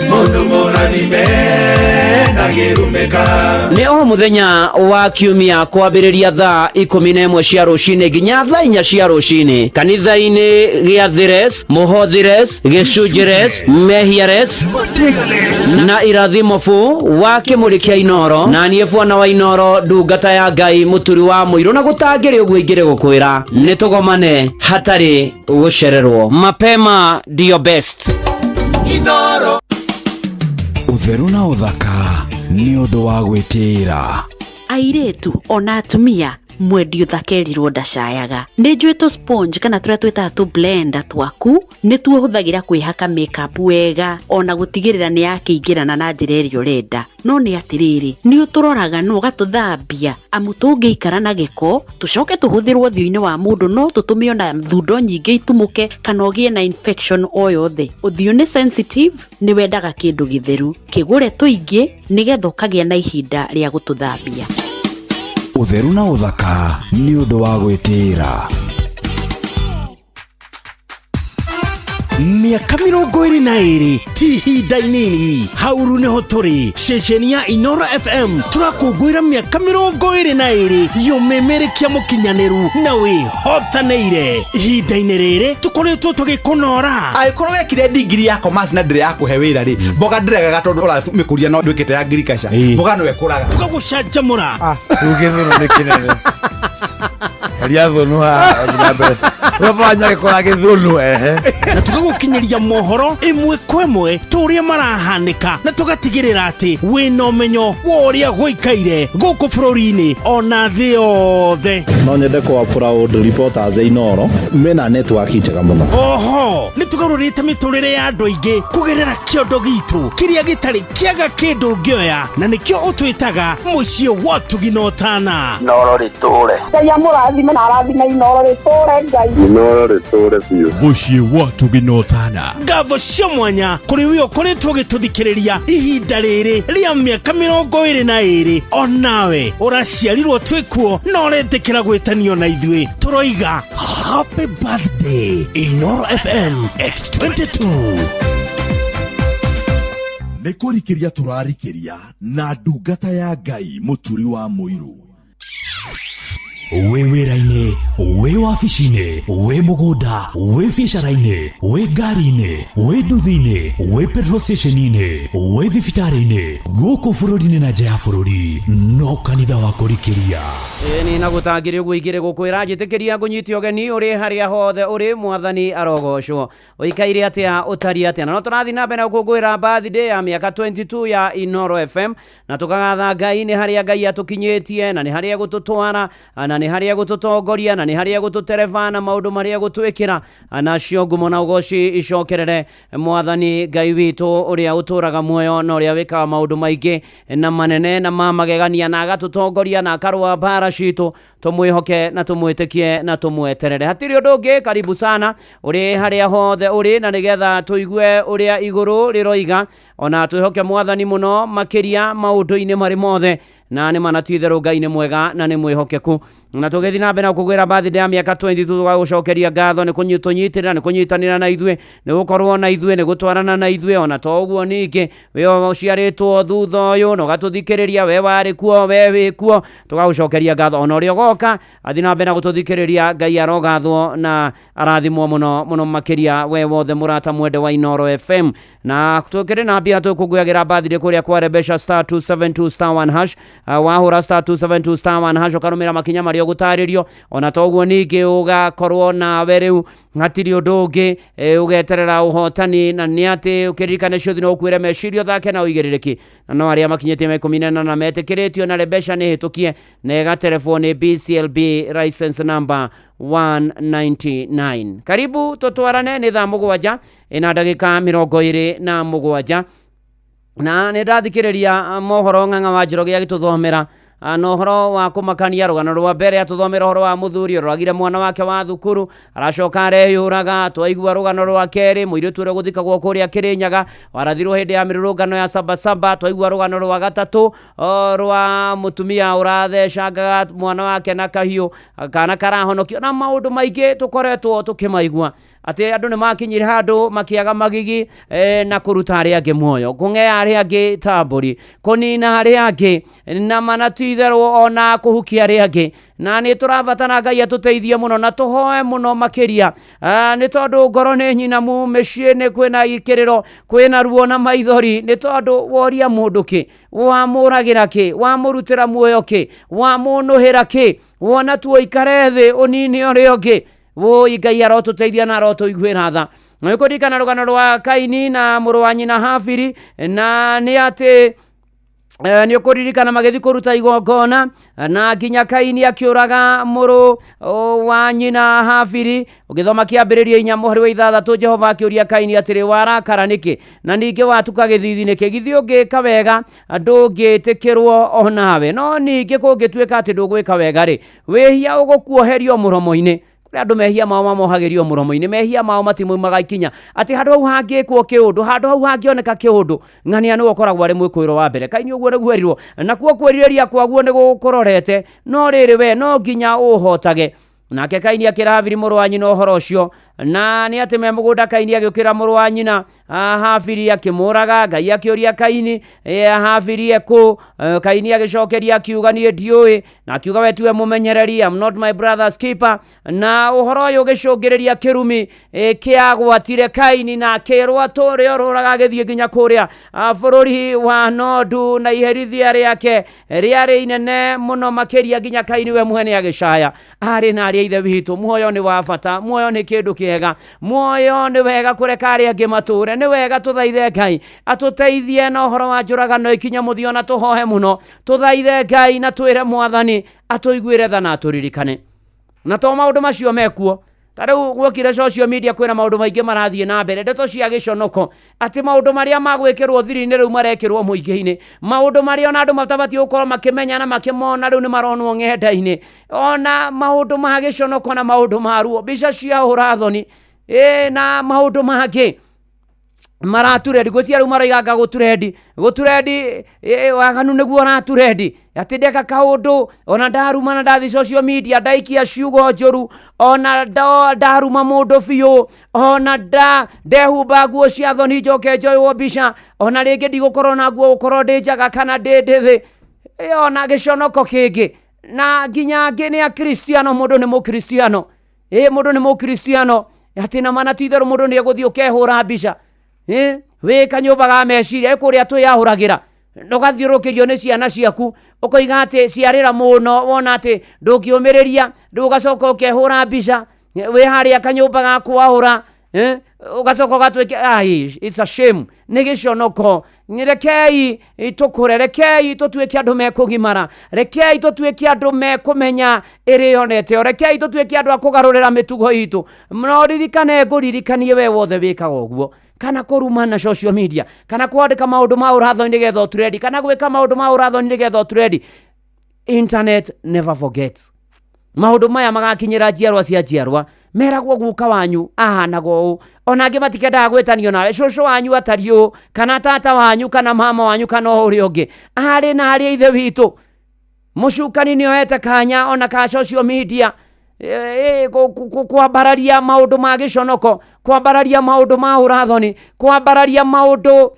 Mundu mũrathime ndagĩrũmĩka. Nĩ o mũthenya wa kiumia kwambĩrĩria thaa 11 cia rũcinĩ nginya thaa 4 cia rũcinĩ kanitha-inĩ gĩa Thires, Mũhothires, Gĩcunjĩres, Mehiares na Irathimofu wa Kĩmũrĩ kĩa Inoro na niĩ bwana wa Inoro ndungata ya Ngai mũturi wa mũirũ na gũtangĩrĩ ũguo ingĩrĩ gũkwĩra nĩ tũgomane hatarĩ gũcererwo. Mapema ndio best. Inoro ũtheru na ũthaka nĩ ũndũ wa gwĩtĩĩra. Airĩtu ona atumia mwendio thakerirwo ndacayaga. Nĩ njũĩ sponge kana tũrĩa twĩtaga tu blender twaku nĩ tuohũthagĩra kwĩhaka makeup wega ona gũtigĩrĩra nĩ yakĩingĩrana na njĩra ĩrĩa ũrenda. No nĩ atĩrĩrĩ nĩ ũtũroraga no ũgatũthambia amu tũngĩikara na gĩko tũcoke tũhũthĩrwo ũthiũ-inĩ wa mũndũ no tũtũme ona thundo nyingĩ itumũke kana ũgĩe na infection o yothe. Ũthiũ nĩ sensitive nĩ wendaga kĩndũ gĩtheru kĩgũre tũingĩ nĩgetha ũkagĩa na ihinda rĩa gũtũthambia. Ũtheru na ũthaka nĩ ũndũ wa gwĩtĩĩra. Mĩaka 22 ti ihinda inini. Hauru nĩho tũrĩ ceceni ya Inoro FM tũrakũngũĩra mĩaka 22 y'ũmemerekia mũkinyanĩru na wĩhotanĩire. Ihinda-inĩ rĩrĩ tũkoretwo tũgĩkũnora. Angĩkorwo wekire digiri ya commerce na ndĩrĩ yakũhe wĩra rĩ mboga ndĩregaga tondũ ũramĩkũria no ndwĩkĩte ya agriculture mboga no ekũraga tũgagũcanjamũra. Rugĩthũrũ nĩ kĩnene heria thũnũ haha nginya mbere wabanya gĩkora gĩthũnũ na tũgagũkinyĩria mohoro ĩmwe kwa ĩmwe tũrĩa marahanĩka na tũgatigĩrĩra atĩ wĩna ũmenyo wa ũrĩa gũikaire gũkũ bũrũri-inĩ ona thĩ yothe. No nyende kwa proud reporters Inoro mena network njega mũno. Oho nĩ tũgarũrĩte mĩtũrĩre ya andũ aingĩ kũgerera kĩondo gitũ kĩrĩa gĩtarĩ kĩaga kĩndũ ngĩoya na nĩkĩo ũtwĩtaga mũciĩ wa Tuginotana. Inoro rĩtũre Ngai amũrathime na arathime Inoro rĩtũre Ngai. Inoro rĩtũre biũ. Mũciĩ wa Tuginotana. Ngatho cia mwanya kũrĩ wĩ ũkoretwo ũgĩtũthikĩrĩria ihinda rĩrĩ rĩa mĩaka 22 onawe ũraciarirwo twĩkuo na ũretĩkĩra gwĩtanio na ithuĩ tũroiga happy birthday Inoro FM X22. Nĩ kũrikĩria tũrarikĩria na ndungata ya Ngai mũturi wa mũirũ. Wĩ wĩra-inĩ, wĩ wabici-inĩ, wĩ mũgũnda, wĩ biacara-inĩ, wĩ ngari-inĩ, wĩ nduthi-inĩ, wĩ petrol station-inĩ, wĩ thibitarĩ-inĩ, gũkũ bũrũri-inĩ na nja ya bũrũri, no kanitha wa kũrikĩria. Ĩni na gũtangĩrĩ ũguo ingĩrĩ gũkwĩra njĩtĩkĩria ngũnyiti ũgeni ũrĩ harĩa hothe ũrĩ Mwathani arogocwo. Ũikaire atĩa ũtari atĩa na no tũrathiĩ na mbere gũkũngũĩra birthday ya mĩaka 22 ya Inoro FM na tũkagatha Ngai nĩ harĩa Ngai atũkinyĩtie na nĩ harĩa gũtũtwara na nĩ harĩa gũtũtongoria na nĩ harĩa gũtũtereba na maũndũ marĩa gũtwĩkĩra nacio ngumo na ũgoci icokerere Mwathani Ngai witũ ũrĩa ũtũraga muoyo na ũrĩa wĩkaga maũndũ maingĩ na manene na mamagegania na agatũtongoria na akarũa mbara citũ tũmwĩhoke na tũmwĩtĩkie na tũmweterere. Hatirĩ ũndũ ũngĩ, karibu sana ũrĩ harĩa hothe ũrĩ na nĩgetha tũigue ũrĩa igũrũ rĩroiga ona twĩhoke Mwathani mũno makĩria maũndũ-inĩ marĩ mothe na nĩ manatitherũ Ngai nĩ mwega na nĩ mwĩhokeku. na tugethi na mbere na kugwira birthday ya miaka 22 tugagucokeria ngatho ni kunyitanira ni kunyitanira na ithue ni gukorwo na ithue ni gutwarana na ithue ona to guo ningi we uciaritwo thutha uyu no gatuthikiriria we wari kuo we wi kuo tugagucokeria ngatho ona uria goka athi na mbere na gututhikiriria Ngai arogathwo na arathimwo muno makiria we wothe murata mwende wa Inoro FM na tukiri na mbia tukuguyagira birthday kuria kwa Rebesha *272*1# wahura *272*1# ukarumira makinya mario gutaririo ona toguo ningi ugakorwo na weriu hatiri ndungi ugeterera uhotani na ni ati ukirikane ciuthi no kwire mecirio thake na uigiririki na no aria makinyete me 14 na metikiritio na Rebesha ni hitukie nega telefoni BCLB license number 199. Karibu tutwarane ni thaa mugwanja ina ndagika 27 na nä ndathikĩrĩria mohoro ng'ang'a wa Njoroge agĩtũthomera no horo wa kumakania rugano rwa mbere atuthomera horo wa muthuri rwagire mwana wake wa thukuru aracoka areyuraga twaigua rugano rwa keri muiritu ure guthikagwo kuria Kirinyaga warathirwo hindi ya mirurungano ya Sabasaba twaigua rugano rwa gatatu rwa mutumia urathecanga mwana wake na kahiu kana karahonokio na maundu maingi tukoretwo tukimaigua ati andu ni makinyire handu makiaga magigi na kuruta ari angi muoyo kunge ari angi tamburi kunina ari angi na manatitherwo ona kuhukia ari angi na ni turabatana Ngai atuteithie muno na tuhoe muno makiria ni tondu ngoro ni nyinamu mecii ni kwina ikiriro kwina ruo na maithori ni tondu woria mundu ki wamuragira ki wamurutira muoyo ki wamunuhira ki wona tuikare thi unini uri ungi wo Ngai arotuteithia na arotuiguira tha no ikurikana rugano rwa Kaini na muru wa nyina Habili na ni ati ni ukuririkana magethi kuruta igongona na nginya Kaini akiuraga muru wa nyina Habili ugithoma kiambiriria 4:6 Jehova akiuria Kaini atiri warakara niki na ningi watuka githithi niki githi ungika wega ndungitikirwo onawe no ningi kungituika ati ndugwika wega ri wihia ugukuoherio muromo-ini andu mehia mao mamohagirio muromo-ini mehia mao matimumaga ikinya ati handu hau hangikwo kiundu handu hau hangioneka kiundu ng'ania ni ukoragwo ari mwikoiro wa mbere Kaini uguo niguerirwo na kuo kwiriria kwaguo ni gukurorete no riri we no nginya uhotage nake Kaini akira Habili muru wa nyina uhoro ucio na ni ati me mugunda Kaini agiukira muru wa nyina Habili akimuraga Ngai akiuria Kaini Habili eku Kaini agicokeria akiuga ni ndiui na akiuga we tiwe mumenyereri I'm not my brother's keeper na uhoro uyu ugicungiriria kirumi kiagwatire Kaini na kirwa turi oruraga githie nginya kuria bururi wa Nondu na iherithia riake riari inene muno makiria nginya Kaini we muhene agicaya ari na ari ithe witu muoyo ni wa bata muoyo ni kindu kiega muoyo ni wega kureka ari angi mature ni wega tuthaithe Ngai atuteithie na uhoro wa njuragano ikinya muthio na tuhohe muno tuthaithe Ngai na twire mwathani atuiguire tha na turirikane na to maundu macio mekuo tariu gwokire social media kwina maundu maingi marathie na mbere ndeto cia giconoko ati maundu maria magwikirwo thiri-ini riu marekirwo muingi-ini maundu maria ona andu matabati gukorwo makimenya na makimona riu ni maronwo ng'enda-ini ona maundu ma giconoko na maundu maruo bica cia urathoni na maundu mangi maraturendi gwecia riu maroiganga guturendi waganu niguo raturendi ati ndeka kaundu ona ndaruma na ndathi social media ndaikia ciugo njuru ona ndaruma mundu biu ona ndehumba nguo cia thoni njoke njoywo mbica ona ringi ndigukorwo na nguo gukorwo ndi njaga kana ndi ndithi ona giconoko kingi na nginya ngi ni akristiano mundu ni mukristiano mundu ni mukristiano ati na mana titherũ mundu ni eguthii ukehura mbica we kanyumba ga meciria kuria twiyahuragira ndugathiurukirio ni ciana ciaku ukoiga ati ciarira muno wona ati ndukiumiriria ndugacoka ukehura mbica we haria kanyumba ga kwahura ugacoka gatwike it's a shame ni giconoko rekei itukure rekei tutwike andu mekugimara rekei tutwike andu mekumenya irionete rekei tutwike andu akugarurira mitugo itu no ririkane nguririkanie we wothe wikaga uguo kana kuruma na social media kana kwandika maundu ma urathoni nigetha uturendi kana gwika maundu ma urathoni nigetha uturendi internet never forgets maundu maya magakinyira njiarwa cia njiarwa meragwo guka wanyu ahanago ona angi matikendaga gwitanio nawe cucu wanyu atario kana tata wanyu kana mama wanyu kana uri ungi ari na ari ithe witu mucukani ni ohete kanya ona ka social media kwambararia maundu ma giconoko, kwambararia maundu ma urathoni, kwambararia maundu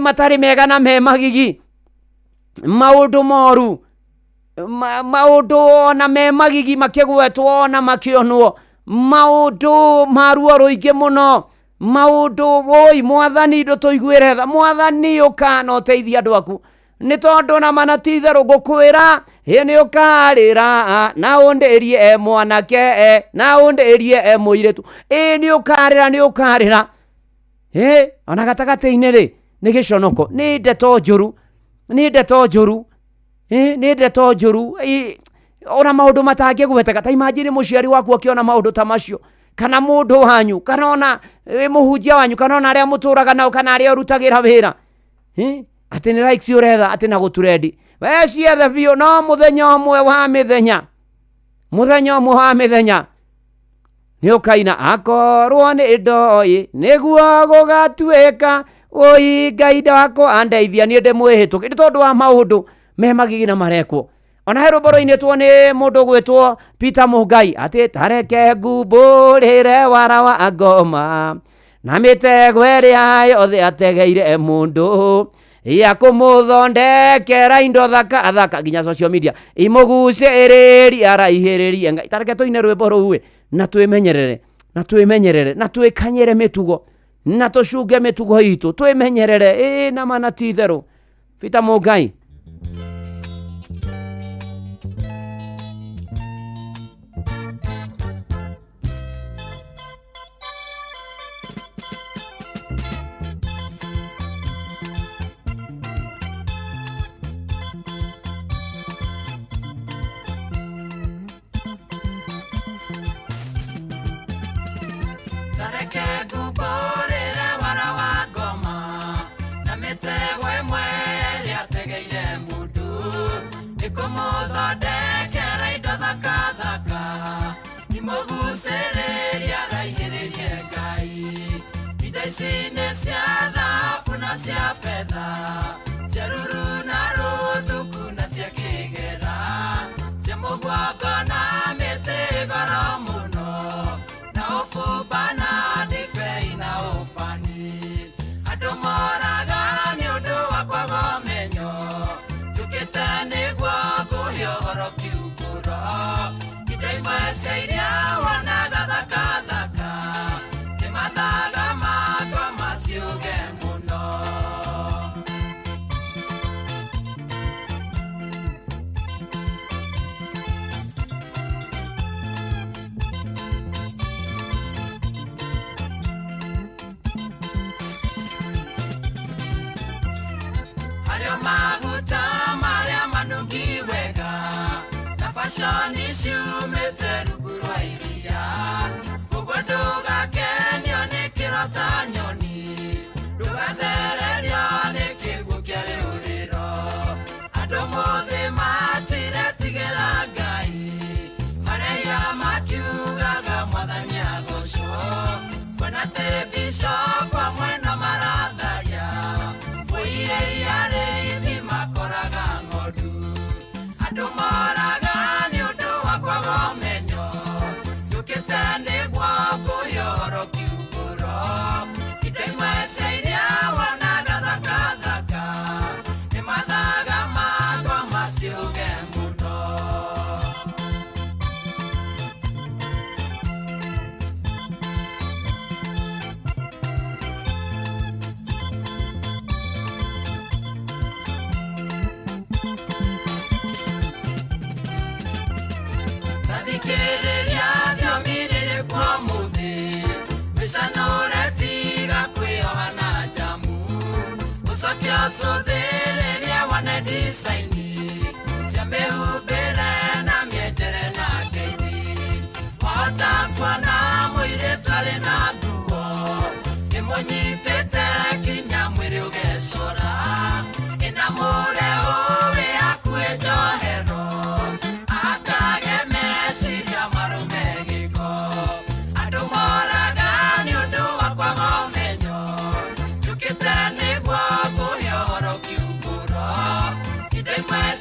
matari mega na me magigi, maundu moru, maundu ona me magigi makigwetwo na makionwo, maundu maruo ruingi muno, maundu oi mwathani ndutuiguire tha, mwathani ukana uteithia andu aku ni tondu na manatitherũ ngũkwĩra ni ukarĩra na ũndĩrie mwanake na ũndĩrie mũirĩtu ni ukarĩra ona gatagatĩ-inĩ rĩ nĩ gĩconoko, nĩ ndeto njũru, nĩ ndeto njũru ona maũndũ matangĩgweteka. Ta imagine mũciari waku akĩona maũndũ ta macio, kana mũndũ wanyu, kana ona mũhunjia wanyu, kana ona arĩa mũtũraga nao, kana arĩa ũrutagĩra wĩra ati ni likes uretha ati na guturendi we ciethe biũ no mũthenya ũmwe wa mĩthenya nĩ ũkaina akorwo nĩ ndoĩ nĩguo gũgatuĩka ũi Ngai wakwa andeithia niĩ ndĩmwĩhĩtũke nĩ tondũ wa maũndũ me magigi na marekwo. Ona he rũmbũrũ-inĩ two nĩ mũndũ gwĩtwo Peter Mũngai ati tareke ngumbũrĩre wara wa ngoma na mĩtego ĩrĩa yothe ategeire mũndũ ya kumuthondekera indo thaka nginya social media imugucĩrĩria araihĩrĩrie Ngai. Tareke tũine rwĩmbo rũu na twĩmenyerere na twĩkanyĩre mĩtugo na tũcunge mĩtugo itũ twĩmenyerere na mana ti therũ. Peter Mũngai.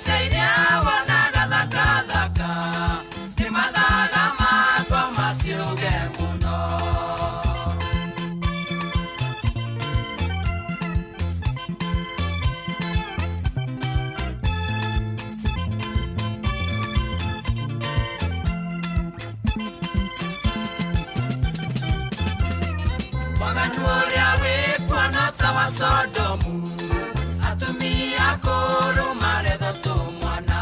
Say yeah. Mwaganu uria wikwa no ta wa Sodomu, atumia kuru maretho tu mwana,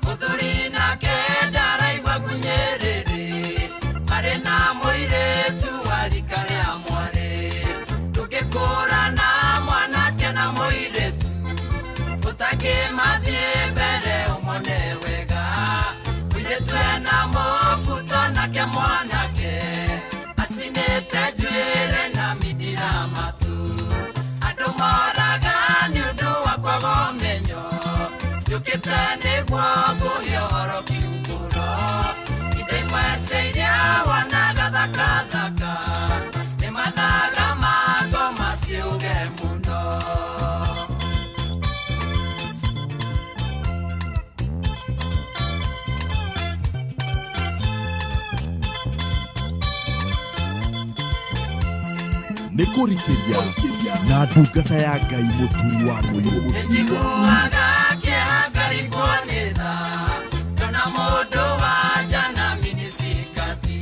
muthuri nake ndaraigua gunyerere, marina muiretu warika ria mware, tugikũrana mwanake na muiretu, utakimathie mbere umone wega, muiretu ena mũbuto nake mwanake asinĩte njuĩrĩ na mindira matu, andũ moraga nĩ ũndũ wa kwaga ũmenyo, njũkĩte nĩguo ngũhe ũhoro kiugũro, indo imwe cia iria wonaga thakathaka nĩ mathaga ma ngoma ciuge mũno. nĩ kũrikĩria na ndungata ya Ngai mũturi wa mũirũ. Nĩnjiguaga kĩeha ngarigwo nĩ tha, ndona mũndũ wa nja na minisikati,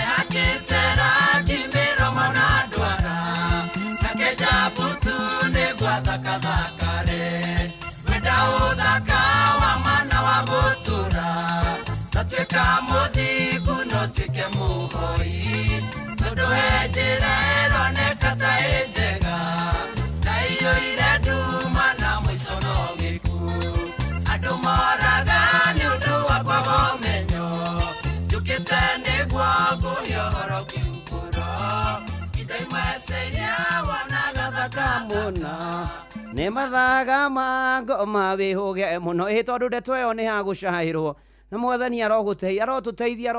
ehakĩte rangi mĩromo na ndwara, nake njambutu nĩguo thakathakare, wenda ũthaka wa mana wa gũtũra, tatuĩka mũthingu no tuĩke mũhoi, tondũ he njĩra ĩroneka ta ĩ njega, na ĩiyũire nduma na mũico no gĩkuũ, andũ moraga nĩ ũndũ wa kwaga ũmenyo, njũkĩte nĩguo ngũhe ũhoro kiugũro, indo imwe cia iria wonaga thaka mũna nĩ mathaga ma ngoma wĩhũge mũno, ĩ tondũ ndeto ĩyo nĩ ha gũcaĩrwo na Mwathani arotũteithia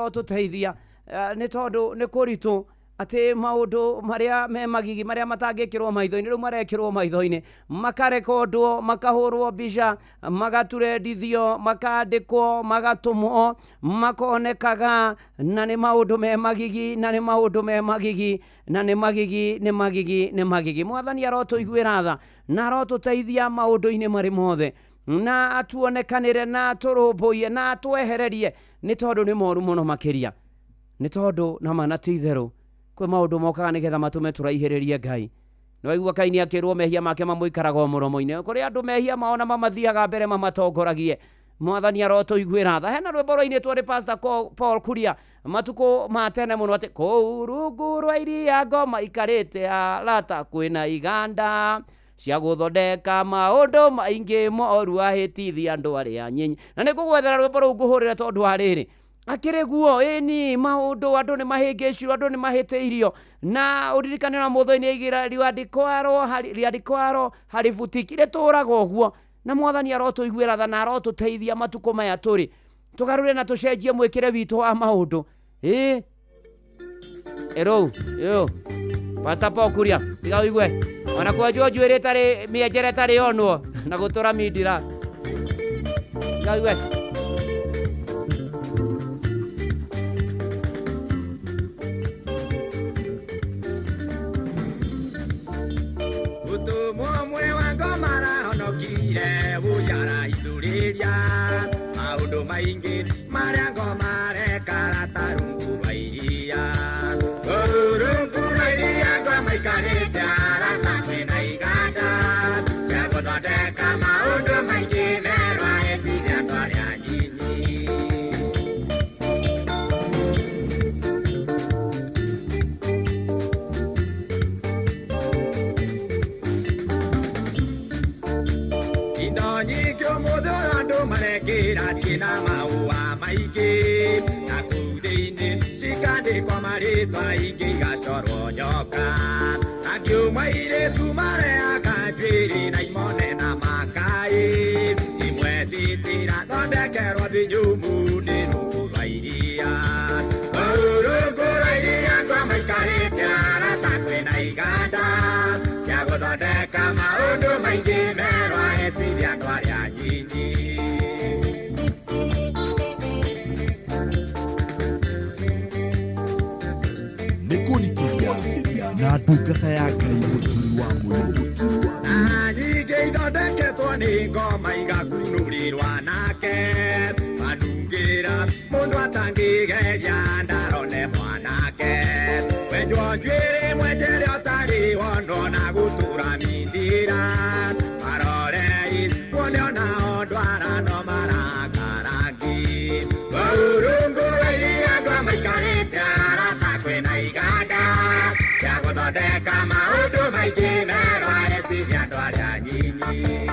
nĩ tondũ nĩ kũritũ atĩ maũndũ marĩa me magigi marĩa matangĩkĩrwo maitho-inĩ rĩu marekĩrwo maitho-inĩ, makarekondwo, makahũrwo mbica, magaturendithio, makandĩkwo, magatũmwo, makonekaga, na nĩ maũndũ me magigi, na nĩ maũndũ me magigi, na nĩ magigi, nĩ magigi, nĩ magigi. Mwathani arotũiguĩra tha na arotũteithia maũndũ-inĩ marĩ mothe, na atuonekanĩre na tũrũmbũiye na twehererie, nĩ tondũ nĩ moru mũno makĩria, nĩ tondũ na mana ti itherũ kwĩ maũndũ mokaga nĩgetha matũme tũraihĩrĩrie Ngai. Nĩwaigua Kaini akĩrwo mehia make mamũikaraga o mũromo-inĩ, kũrĩ andũ mehia mao na mamathiaga mbere mamatongoragie. Mwathani arotũiguĩra tha. Hena rwĩmbo rwainĩtwo nĩ Pastor Paul Kuria matukũ ma tene mũno atĩ kũu rungu rwa iria ngoma ikarĩte arata kwĩna iganda cia gũthondeka maũndũ maingĩ moru ahĩtithia andũ arĩa nyinyi. Na nĩ ngũgwethera rwĩmbo rũu ngũhũrĩre tondũ wa rĩrĩ akĩrĩ guo ĩni maũndũ andũ nĩ mahĩngĩcirwo, andũ nĩ mahĩtĩirio, na ũririkane na mũthoni aigira riandĩkwaro harĩ butiki rĩtũraga ũguo, na Mwathani arotũiguĩra tha na arotũteithia matukũ maya tũrĩ tũgarũre na tũcenjie mwĩkĩre witũ wa maũndũ. Erou yo Pastor Paul Kuria tiga ũigue ona kwenjwo njuĩrĩ ĩtarĩ mĩenjere ĩtarĩ yonwo na gũtũra mindira, tiga ũigue. Mwe wa ngoma rahonokire bujara ithurĩria maũndũ maingĩ marĩa ngoma rekara ta rungu rwa iria, rungu rwa iria ngoma ikarĩte arata kwĩna iganda cia gũthondeka maũndũ maingĩ merwo ahĩtithia andũ arĩa nyinyi. Nyingĩ ũmũthĩ andũ marekĩra ciĩna maũa maingĩ, na kũu thĩinĩ cikandĩkwo marĩtwa ingĩ igacorwo nyoka, na kiuma irĩtu marehaga njuĩrĩ na imone na makaĩ, imwe citirathondekerwo thinyumu nĩ rungu rwa iria, rungu rwa iria ngoma ikarĩte arata kwĩna iganda cia gũthondeka maũndũ maingĩ merwo ahĩtithia andũ arĩa nyinyi. Nĩ kũrikĩria na ndungata ya Ngai mũturi wa mũirũ. Na nyingĩ ithondeketwo nĩ ngoma igakunũrĩrwo nake, manungĩra mũndũ atangĩgeria ndarone mwanake, wenjwo njuĩrĩ mwe ona gutura mindira marorei wone ona ondwara no marakarangi urungu iria ngwa maikarite arata kwina iganda ya guthondeka maundu maingi mero etiria andu aria nyinyi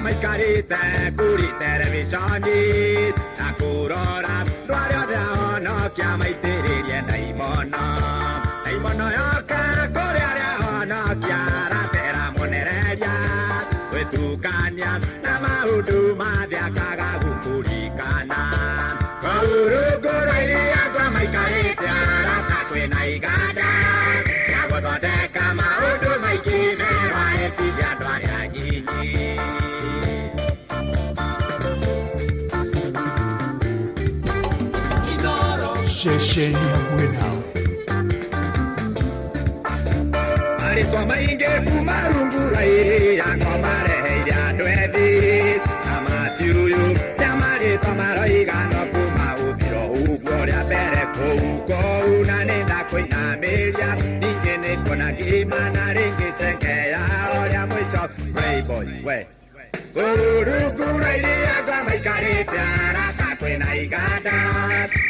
maikarite kuri televisioni na kurora ndwari othe ahonokia maitĩrĩrie ndaimono yoke kũrĩ arĩa ahonokia aratera mũnereria gwĩtukania na maũndũ mathĩ akaga gũkũrikana kũrungũra iria ngwa maikarĩte arata kwĩna iganda ya gũthondeka maũndũ maingĩ mero etiria andũ arĩa nyinyi Shesheni ya Gwenawe Marĩtwa maingĩ kuma rungura iria ngomareheire andũ ethĩ na matiũyũ na marĩtwa maroigana kuma ũthiro ũguo rĩa mbere kũu na nĩndakũinamĩria ningĩ nĩkuona ngima na rĩngĩ cengea ũrĩa mũico Playboy we Urungura iria ngwa maikarĩte arata kwĩna iganda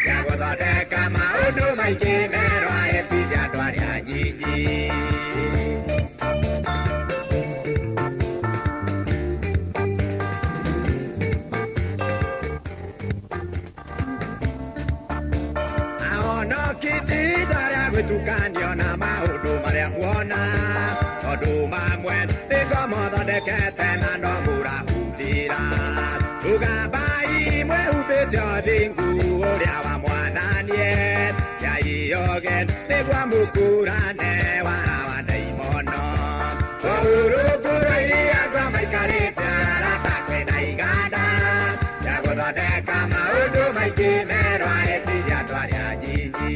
ya gũthondeka maũndũ maingĩ mero etiria andũ arĩa nyinyi Kitida rĩa gwĩtukanio na maũndũ marĩa muona tondũ mamwe nĩgo mothondekete na no mũrahũthĩra tũgambai mwĩhumbĩte ũthingu ũrĩa wa mwananie kĩaiyoge nĩguo mũkũrane wara wa ndaimono ũrũngũrũ iria ngwa maikarĩte arata kwĩna iganda ya gũthondeka maũndũ maingĩ mero etiria andũ arĩa nyinyi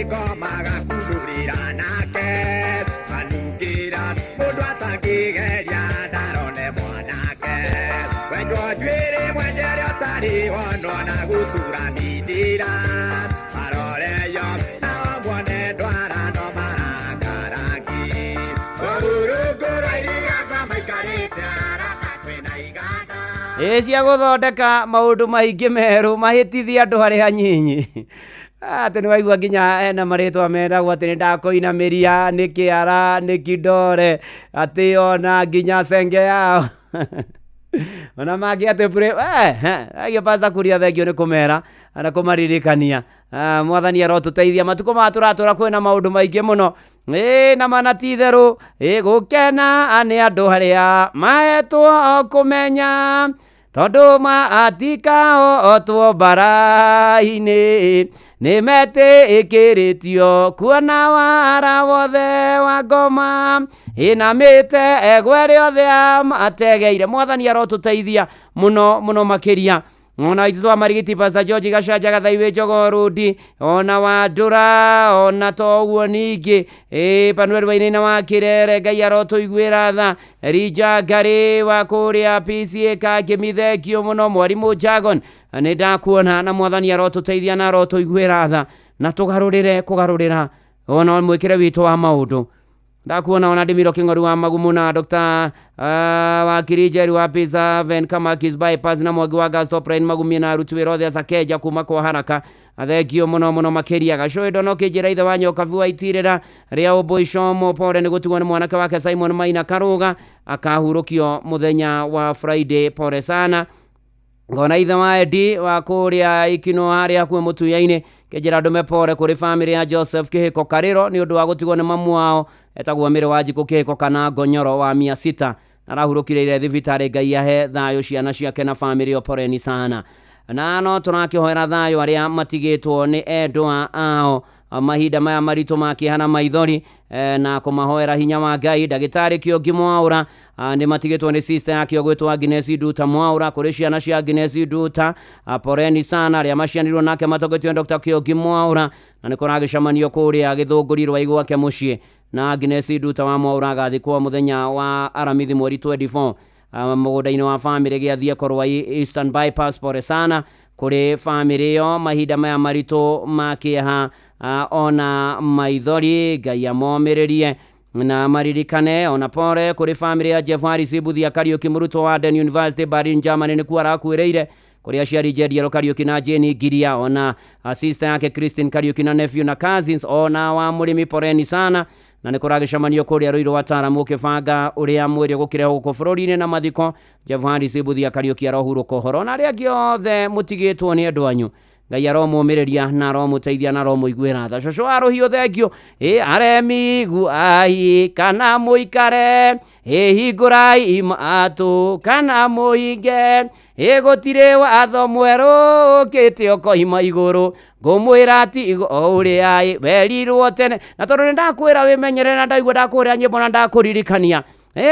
Ngomaga kundurira nake manukira mundu atakigeria ndarone mwanake wendwo njuĩrĩ mwenjere ũtarĩ wono na gũtura mindira maroreyo nao mwone ndwara no marakarangi ũrungũra iria ngwa maikarĩte arata kwĩna iganda cia gũthondeka maũndũ maingĩ merũ mahĩtithia andũ arĩa nyinyi atĩ nĩwaigua nginya ena marĩtwa mendagwo atĩ nĩndakũinamĩria nĩ kĩara nĩ kidore atĩ ona nginya cenge yao ona mangĩ atĩ pure agĩpasa kuria thengio nĩ kũmera na kũmaririkania mwathani arotũteithia matukũ matũratũra kwĩna maũndũ maingĩ mũno na manatitherũ gũkena nĩ andũ arĩa mahetwo kũmenya tondũ matikahotwo mbara-inĩ nĩ metĩkĩrĩtio kuona wara wothe wa ngoma ĩnamĩte egwe rĩothe ategeire mwathani arotũteithia mũno mũno makĩria ona ithuĩ marigiti Pastor George Gacanja Gathaiwe Jogoo Road ona Wandũra ona toguo ningĩ Panuel Wainaina wa Kĩrere Ngai arotũiguĩra tha Rija Ngari wa kũrĩa PCA kangĩmithengio mũno mwarimũ Jagon nĩndakuona na mwathani arotũteithia na arotũiguĩra tha na tũgarũrĩre kũgarũrĩra ona mwĩkĩre witũ wa maũndũ ndakuona ona Ndimiro Kĩng'oru wa Magumu na Dr. wa Kirijeri wa Pizza Ven Kamakis Bypass na Mwangi wa Gas Top Rain Magumia na aruti wĩra othe acakenja kuma kwa haraka athengio mũno mũno makĩria Gacoĩ Ndonoki njĩra ithe wa Nyoka Biũ Waitirĩra rĩa Ũmbũico Mũpore nĩ gũtigwo nĩ mwanake wake Simon Maina Karũga akahurũkio mũthenya wa Friday pore sana ngona ithe wa Edi wa kũrĩa Ikino harĩa hakuhĩ mũtuya-inĩ kĩnjĩra ndũme pore kũrĩ family ya Joseph Kĩhĩko Karĩro nĩ ũndũ wa gũtigwo nĩ mamu wao etagwo Mĩrĩ wa Njikũ Kĩhĩko kana Ngonyoro wa 600 arahurũkire thibitarĩ Ngai ahe thayũ ciana ciake na family oporeni sana na no tũrakĩhoera thayũ arĩa matigĩtwo nĩ endwa ao mahinda maya maritũ makĩhana maithori na kumahoera hinya wa Ngai. Ndagitari Kĩongi Mwaura nĩ matigĩtwo nĩ sister yake gwĩtwo Agnes Nduta Mwaura, kũrĩ ciana cia Agnes Nduta poreni sana arĩa macianirwo nake matongotio Dr. Kĩongi Mwaura, na nĩ kũragĩcamanio kũrĩa Gĩthũngũri rwa gwake mũciĩ, na Agnes Nduta wa Mwaura agathikwo mũthenya wa aramithi mweri 24 mũgũnda-inĩ wa family gĩathie korwa Eastern Bypass. Pore sana kũrĩ family yo mahinda maya maritũ makĩha ona maithori, Ngai amomĩrĩrie na maririkane. Ona pore kũrĩ family ya Jeff Harris Buthia Kariuki mũrutwo wa Den University Berlin Germany nĩ kuo arakuĩrĩire, kũrĩ aciari Jediel Kariuki na Jane Giria, ona sister yake Christine Kariuki na nephew na cousins, ona wa mũrĩmi poreni sana, na nĩ kũragĩcamanio kũrĩa Rũirũ Wataaramu ũkĩbanga ũrĩa mwĩrĩ gũkĩreho gũkũ bũrũri-inĩ na mathiko. Jeff Harris Buthia Kariuki arohurũka ũhoro, na arĩa angĩ othe mũtigĩtwo nĩ andũ anyu, Ngai aromũmĩrĩria na aromũteithia na aromũiguĩra tha. Cũcũ wa Rũhiũ thengio, aremigu ai kana mũikare, hingũrai matũ kana mũhinge, gũtirĩ watho mwerũ ũkĩte ũkoima igũrũ, ngũmwĩra ti ũrĩa werirwo tene. Na tondũ nĩ ndakwĩra wĩmenyere na ndaigua ndakwĩra nyĩmbo na ndakũririkania,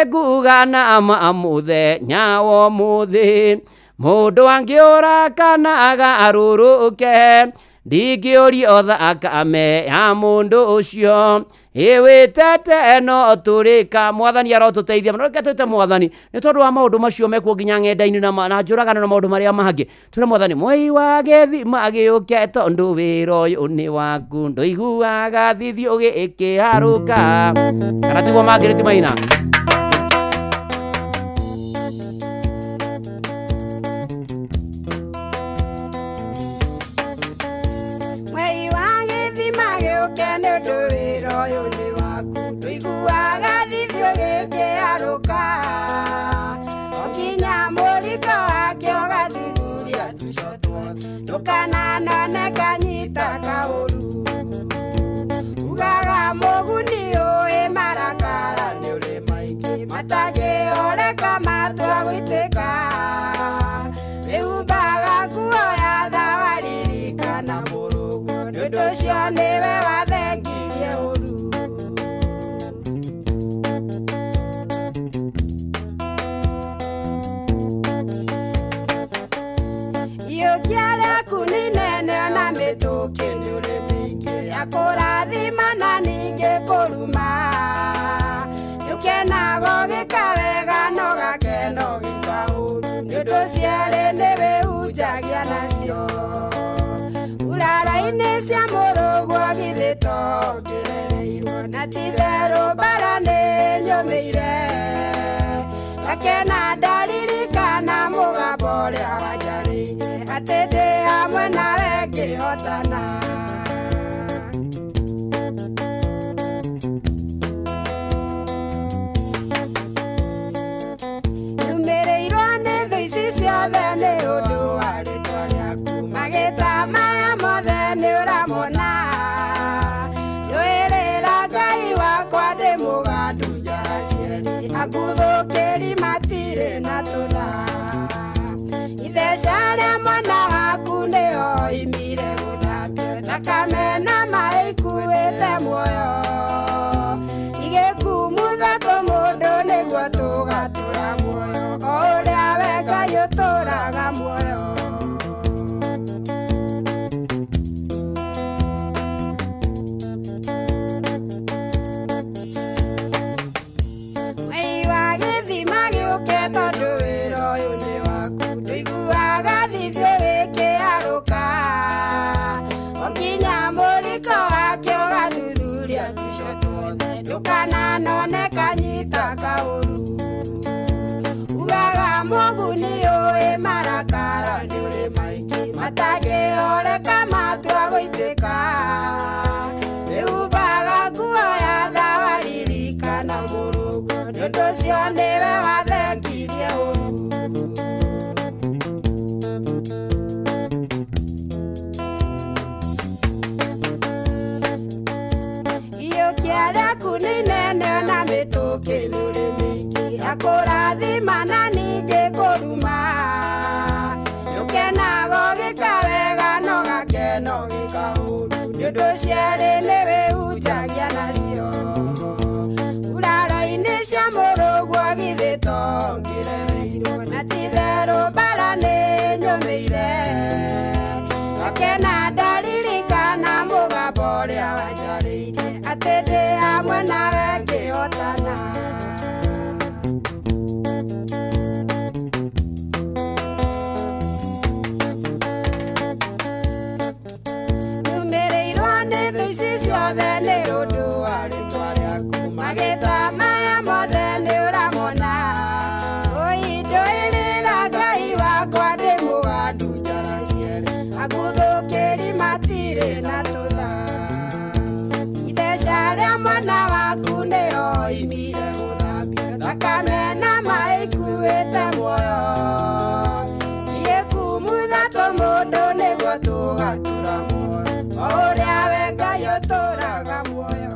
nguga na mũthenya wa ũmũthĩ mũndũ angĩũra kana agarũrũke, ndingĩũrio thakame ya mũndũ ũcio, wĩtete no tũrĩka. Mwathani arotũteithia mũno, reke twĩte Mwathani nĩ tondũ wa maũndũ macio mekuo nginya ng'enda-inĩ na njũragano na maũndũ marĩa mangĩ. Twĩre Mwathani mwei wa gĩthima gĩũke, tondũ wĩra ũyũ nĩ waku, ndũiguaga thithi ũgĩkĩharũka. Kana tiguo Margaret Maina? Ndio sio ndewe wathengirie cia mũrũguo githĩtongĩreirwo na titherũ mbara nĩ nyũmĩire akena ndaririkana mũgambo ũrĩa wanjarĩire atĩ ndĩ hamwe nawe ngĩhotana nyumĩrĩirwo nĩ thũ ici ciothe nĩ ũndũ wa rĩtwa rĩaku magĩtwa maya mothe nĩ ũramona ũindũĩrĩra Ngai wakwa ndĩ mũgandu njara cierĩ akuthũkĩri matirĩ na tũtha itheca rĩa mwana waku nĩyo imire gũthambia thakame na maĩ ikuĩte muoyo iĩkumutha tũmũndũ nĩguo tũgatura muoyo ũrĩa we Ngai ũtũraga muoyo.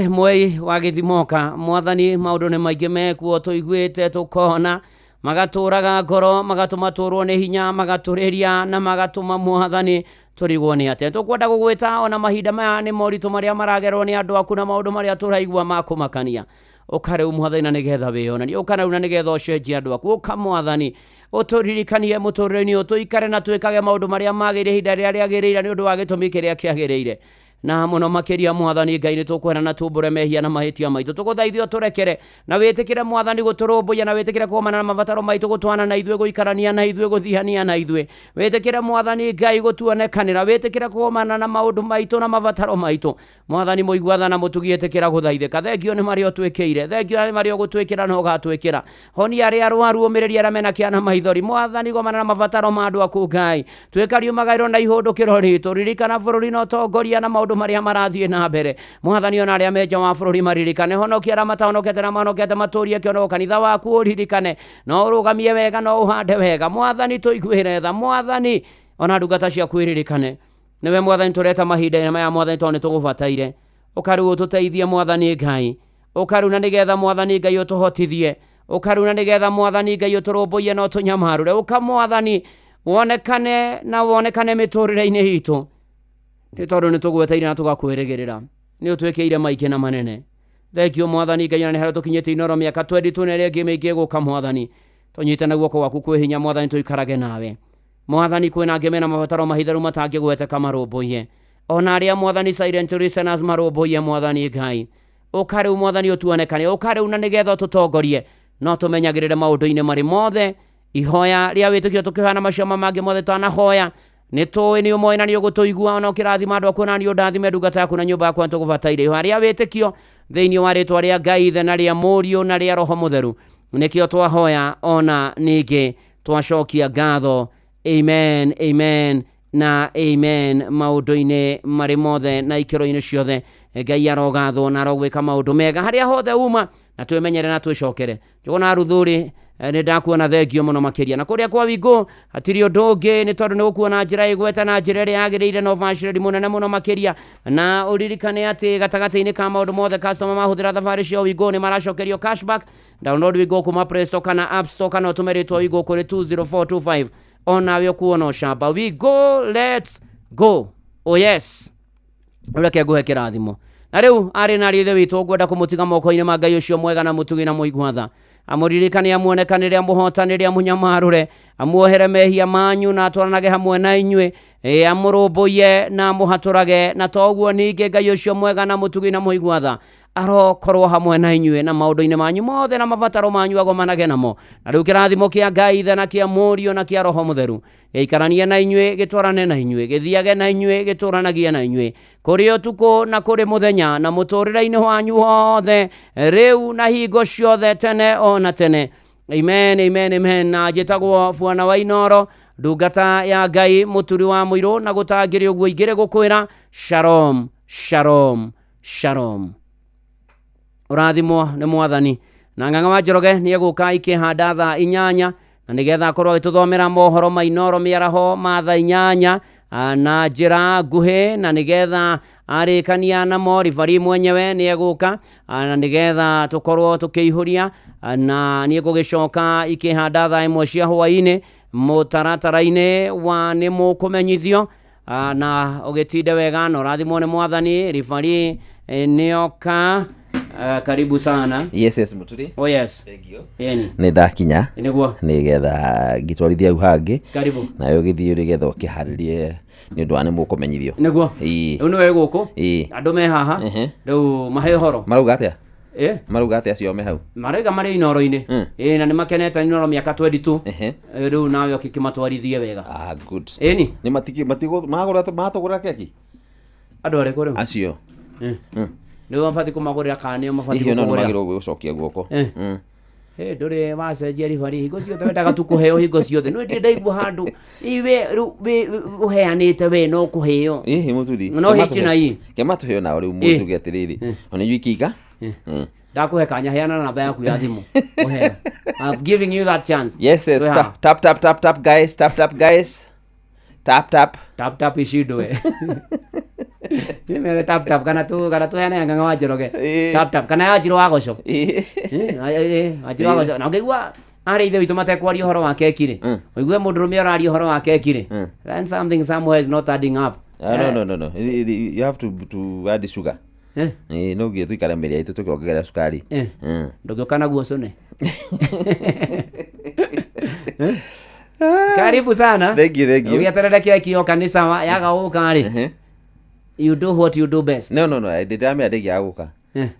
Mwei wa gĩthimoka mwathani maũndũ nĩ maingĩ mekuo tũiguĩte tũkona magatũraga ngoro magatũma tũrwo nĩ hinya magatũrĩria na magatũma mwathani tũrigwo nĩ atĩa tũkwenda gũgwĩta ona mahinda maya nĩ moritũ marĩa maragerwo nĩ andũ aku na maũndũ marĩa tũraigua ma kũmakania ũkareu mwathani na nĩgetha wĩonanie ũkareu na nĩgetha ũcenjie andũ aku ũkamwathani ũtũririkanie mũtũrĩre-inĩ ũtũikare na twĩkage maũndũ marĩa magĩrĩire ihinda rĩrĩa rĩagĩrĩire nĩ ũndũ wa gĩtũmi kĩrĩa kĩagĩrĩire na mũno makĩria mwathani Ngai nĩ tũkwenda na tũmbũre mehia na mahĩtia maitũ tũgũthaithio tũrekere na wĩtĩkĩre mwathani gũtũrũmbũiya na wĩtĩkĩre kuumana na mabataro maitũ gũtwana na ithuĩ gũikarania na ithuĩ gũthihania na ithuĩ wĩtĩkĩre mwathani Ngai gũtuonekanĩra wĩtĩkĩre kuumana na maũndũ maitũ na mabataro maitũ mwathani mũigua na mũtugĩtĩkĩra gũthaithĩka thengio nĩ marĩa ũtwĩkĩire thengio nĩ marĩa ũgũtwĩkĩra na ũgatwĩkĩra honia arĩa arwaru ũmĩrĩria arĩa mena kĩana maithori mwathani gomana na mabataro ma andũ aku Ngai twĩkario magaĩrwo na ihũndũkĩro ritũ ririkana bũrũri na ũtongoria na maũndũ marĩa marathiĩ na mbere mwathani ona arĩa menja wa bũrũri maririkane honokia arĩa matahonokete na mahonokete matũrie kĩono kanitha waku ũririkane no ũrũgamie wega no ũhande wega mwathani tũiguĩre tha mwathani ona ndungata ciaku iririkane niwe mwathani tũreta mahinda maya mwathani tondũ nĩ tũgũbataire ũkareu ũtũteithie mwathani Ngai ũkareu na nĩgetha mwathani Ngai ũtũhotithie ũkareu na nĩgetha mwathani Ngai ũtũrũmbũiye na ũtũnyamarũre ũkamwathani wonekane mĩtũrĩre-inĩ itũ nĩ tondũ nĩ tũgweteire na tũgakwĩrĩgĩrĩra nĩ ũtwĩkĩire maingĩ na manene thengio mwathani Ngai na nĩ harĩa tũkinyĩte inoro mĩaka 22 na ĩngĩ mĩingĩ gũka mwathani tũnyite na guoko gwaku kwĩ hinya mwathani tũikarage nawe mwathani kwĩna angĩ mena mabataro mahitharu matangĩgweteka marũmbũiye ona arĩa mwathani silent listeners marũmbũiye mwathani Ngai ũkareu mwathani ũtuonekane ũkareu na nĩgetha ũtũtongorie no tũmenyagĩrĩre maũndũ-inĩ marĩ mothe ihoya rĩa wĩtĩkio tũkĩhana maciama mangĩ mothe twanahoya nĩ tũĩ nĩ ũmoĩ na nĩ ũgũtũigua ona ũkĩrathima andũ aku na nĩ ũndathime ndungata yaku na nyũmba yaku na tũgũbataire ihoya rĩa wĩtĩkio thĩinĩ wa rĩtwa rĩa Ngai ithe na rĩa Mũriũ na rĩa Roho Mũtheru nĩkĩo twahoya ona ningĩ twacokia ngatho amen amen na amen maũndũ-inĩ marĩ mothe na ikĩro-inĩ ciothe Ngai arogathwo na arogwĩka maũndũ mega harĩa hothe uma na twĩmenyere na twĩcokere njũgũna Ruthuri nĩ ndakuona thengio mũno makĩria na kũrĩa kwa Wingũ hatirĩ ũndũ ũngĩ nĩ tondũ nĩ gũkuona njĩra ĩgweta na njĩra ĩrĩa yagĩrĩire na ũbacĩrĩri mũnene mũno makĩria na ũririkane atĩ gatagatĩ-inĩ ka maũndũ mothe customer mahũthĩra thabarĩ cia Wingũ nĩ maracokerio cashback download Wingũ kuma Play Store kana App Store kana ũtũme rĩtwa Wingũ kũrĩ 20425 onawe ũkuona ũcamba Wingũ let's go oh yes ũreke ngũhe kĩrathimo na rĩu arĩ na ithe witũ ngwenda kũmũtiga moko-inĩ ma Ngai ũcio mwega na mũtugi na mũigua tha amũririkane amuonekanĩre amũhotanĩre amũnyamarũre amuohere mehia manyu na atwaranage hamwe na inyuĩ amũrũmbũiye na amũhatũrage na toguo ningĩ Ngai ũcio mwega na mũtugi na mũigua tha arokorwo hamwe na inyuĩ na maũndũ-inĩ manyu mothe na mabataro manyu agomanage namo na rĩu kĩrathimo kĩa Ngai ithe na kĩa Mũriũ na kĩa Roho Mũtheru gĩikaranie na inyuĩ gĩtwarane na inyuĩ gĩthiage na inyuĩ gĩtũranagie na inyuĩ kũrĩ ũtukũ na kũrĩ mũthenya na mũtũrĩre-inĩ wanyu wothe rĩu na hingo ciothe tene ona tene amen amen amen na njĩtagwo Bwana wa Inoro ndungata ya Ngai mũturi wa mũirũ na gũtangĩrĩ ũguo ingĩrĩ gũkwĩra shalom shalom shalom ũrathimwo nĩ mwathani na Ng'ang'a wa Njoroge nĩ egũka ikĩhanda thaa 8 na nĩgetha akorwo agĩtũthomera mohoro ma Inoro mĩaraho ma thaa 8 na njĩra nguhĩ na nĩgetha arĩkania namo ribari mwenyewe nĩ egũka na nĩgetha tũkorwo tũkĩihũria na nĩ egũgĩcoka ikĩhanda thaa 1 cia hwaĩ-inĩ mũtaratara-inĩ wa nĩ mũkũmenyithio na ũgĩtinde wega na ũrathimwo nĩ mwathani ribari nĩoka Karibu sana. Yes muturi. Oh yes. Thank you. Yeni. Ni ndakinya. Niguo. Ni getha gitwarithia u hangi. Karibu. Na yo githio ri getha ukiharirie ni undu ane mukumenyithio. Niguo. Uno we guku. Andu me haha. Riu mahe horo. Maruga atia? Maruga atia cio me hau? Marega mari inoro-ini. Na ni makeneta inoro miaka 22. Riu nawe ukikimatwarithie wega. Good. Ni matigo matugura keki. Andu ari kuri. Acio. Ni wamfati kumagurira kane mafati kumagurira. Iyo no magiro gucokia guoko. Ndore wacenjia ribari hingo ciothe wendaga tu kuheo hingo ciothe no ndi ndaigua handu iwe uheanite we no kuheo muturi no hichina hii kema tuheo na uri mutu getiriri ona yuikiga ndakuhe kanya heana namba yaku ya thimu uheo I'm giving you that chance. Yes tap guys tap ishidwe Nimere tap kana tu yana nganga wajiroge tap kana yajiro wagoco ajiro wagoco na ngegwa ari ithe witu matekwaria horo wa keki ri uigwe mundu rumia araria horo wa keki ri then something somewhere is not adding up. No you have to add sugar no gye tuikara mbere itu tukiongerera sukari ndogyoka guo cone. Karibu sana. Thank you. Ugiaterera keki yo kanisa yaga ukari. You do what you do best. No I did adegi aguka.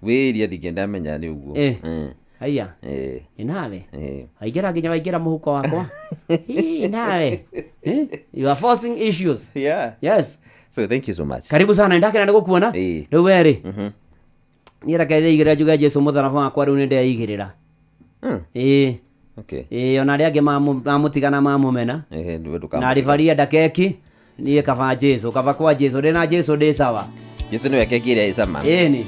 We iria digenda menya ni uguo. Aya. Inawe. Aigera ginya waigera muhuko wakwa. Inawe. You are forcing issues. Yeah. Yes. So thank you so much. Karibu sana ndakena ndigukuona. Riu weri. Nira kaire igera juga Jesu mutharabu wakwa riu ninde igirira. Okay. Ona ria ange mamutigana mamumena. Na rivaria ndakeki. Niye kava Jesu, kava kwa Jesu, ndena Jesu ndi sawa. Yesu niwe keki iria icama. Ni.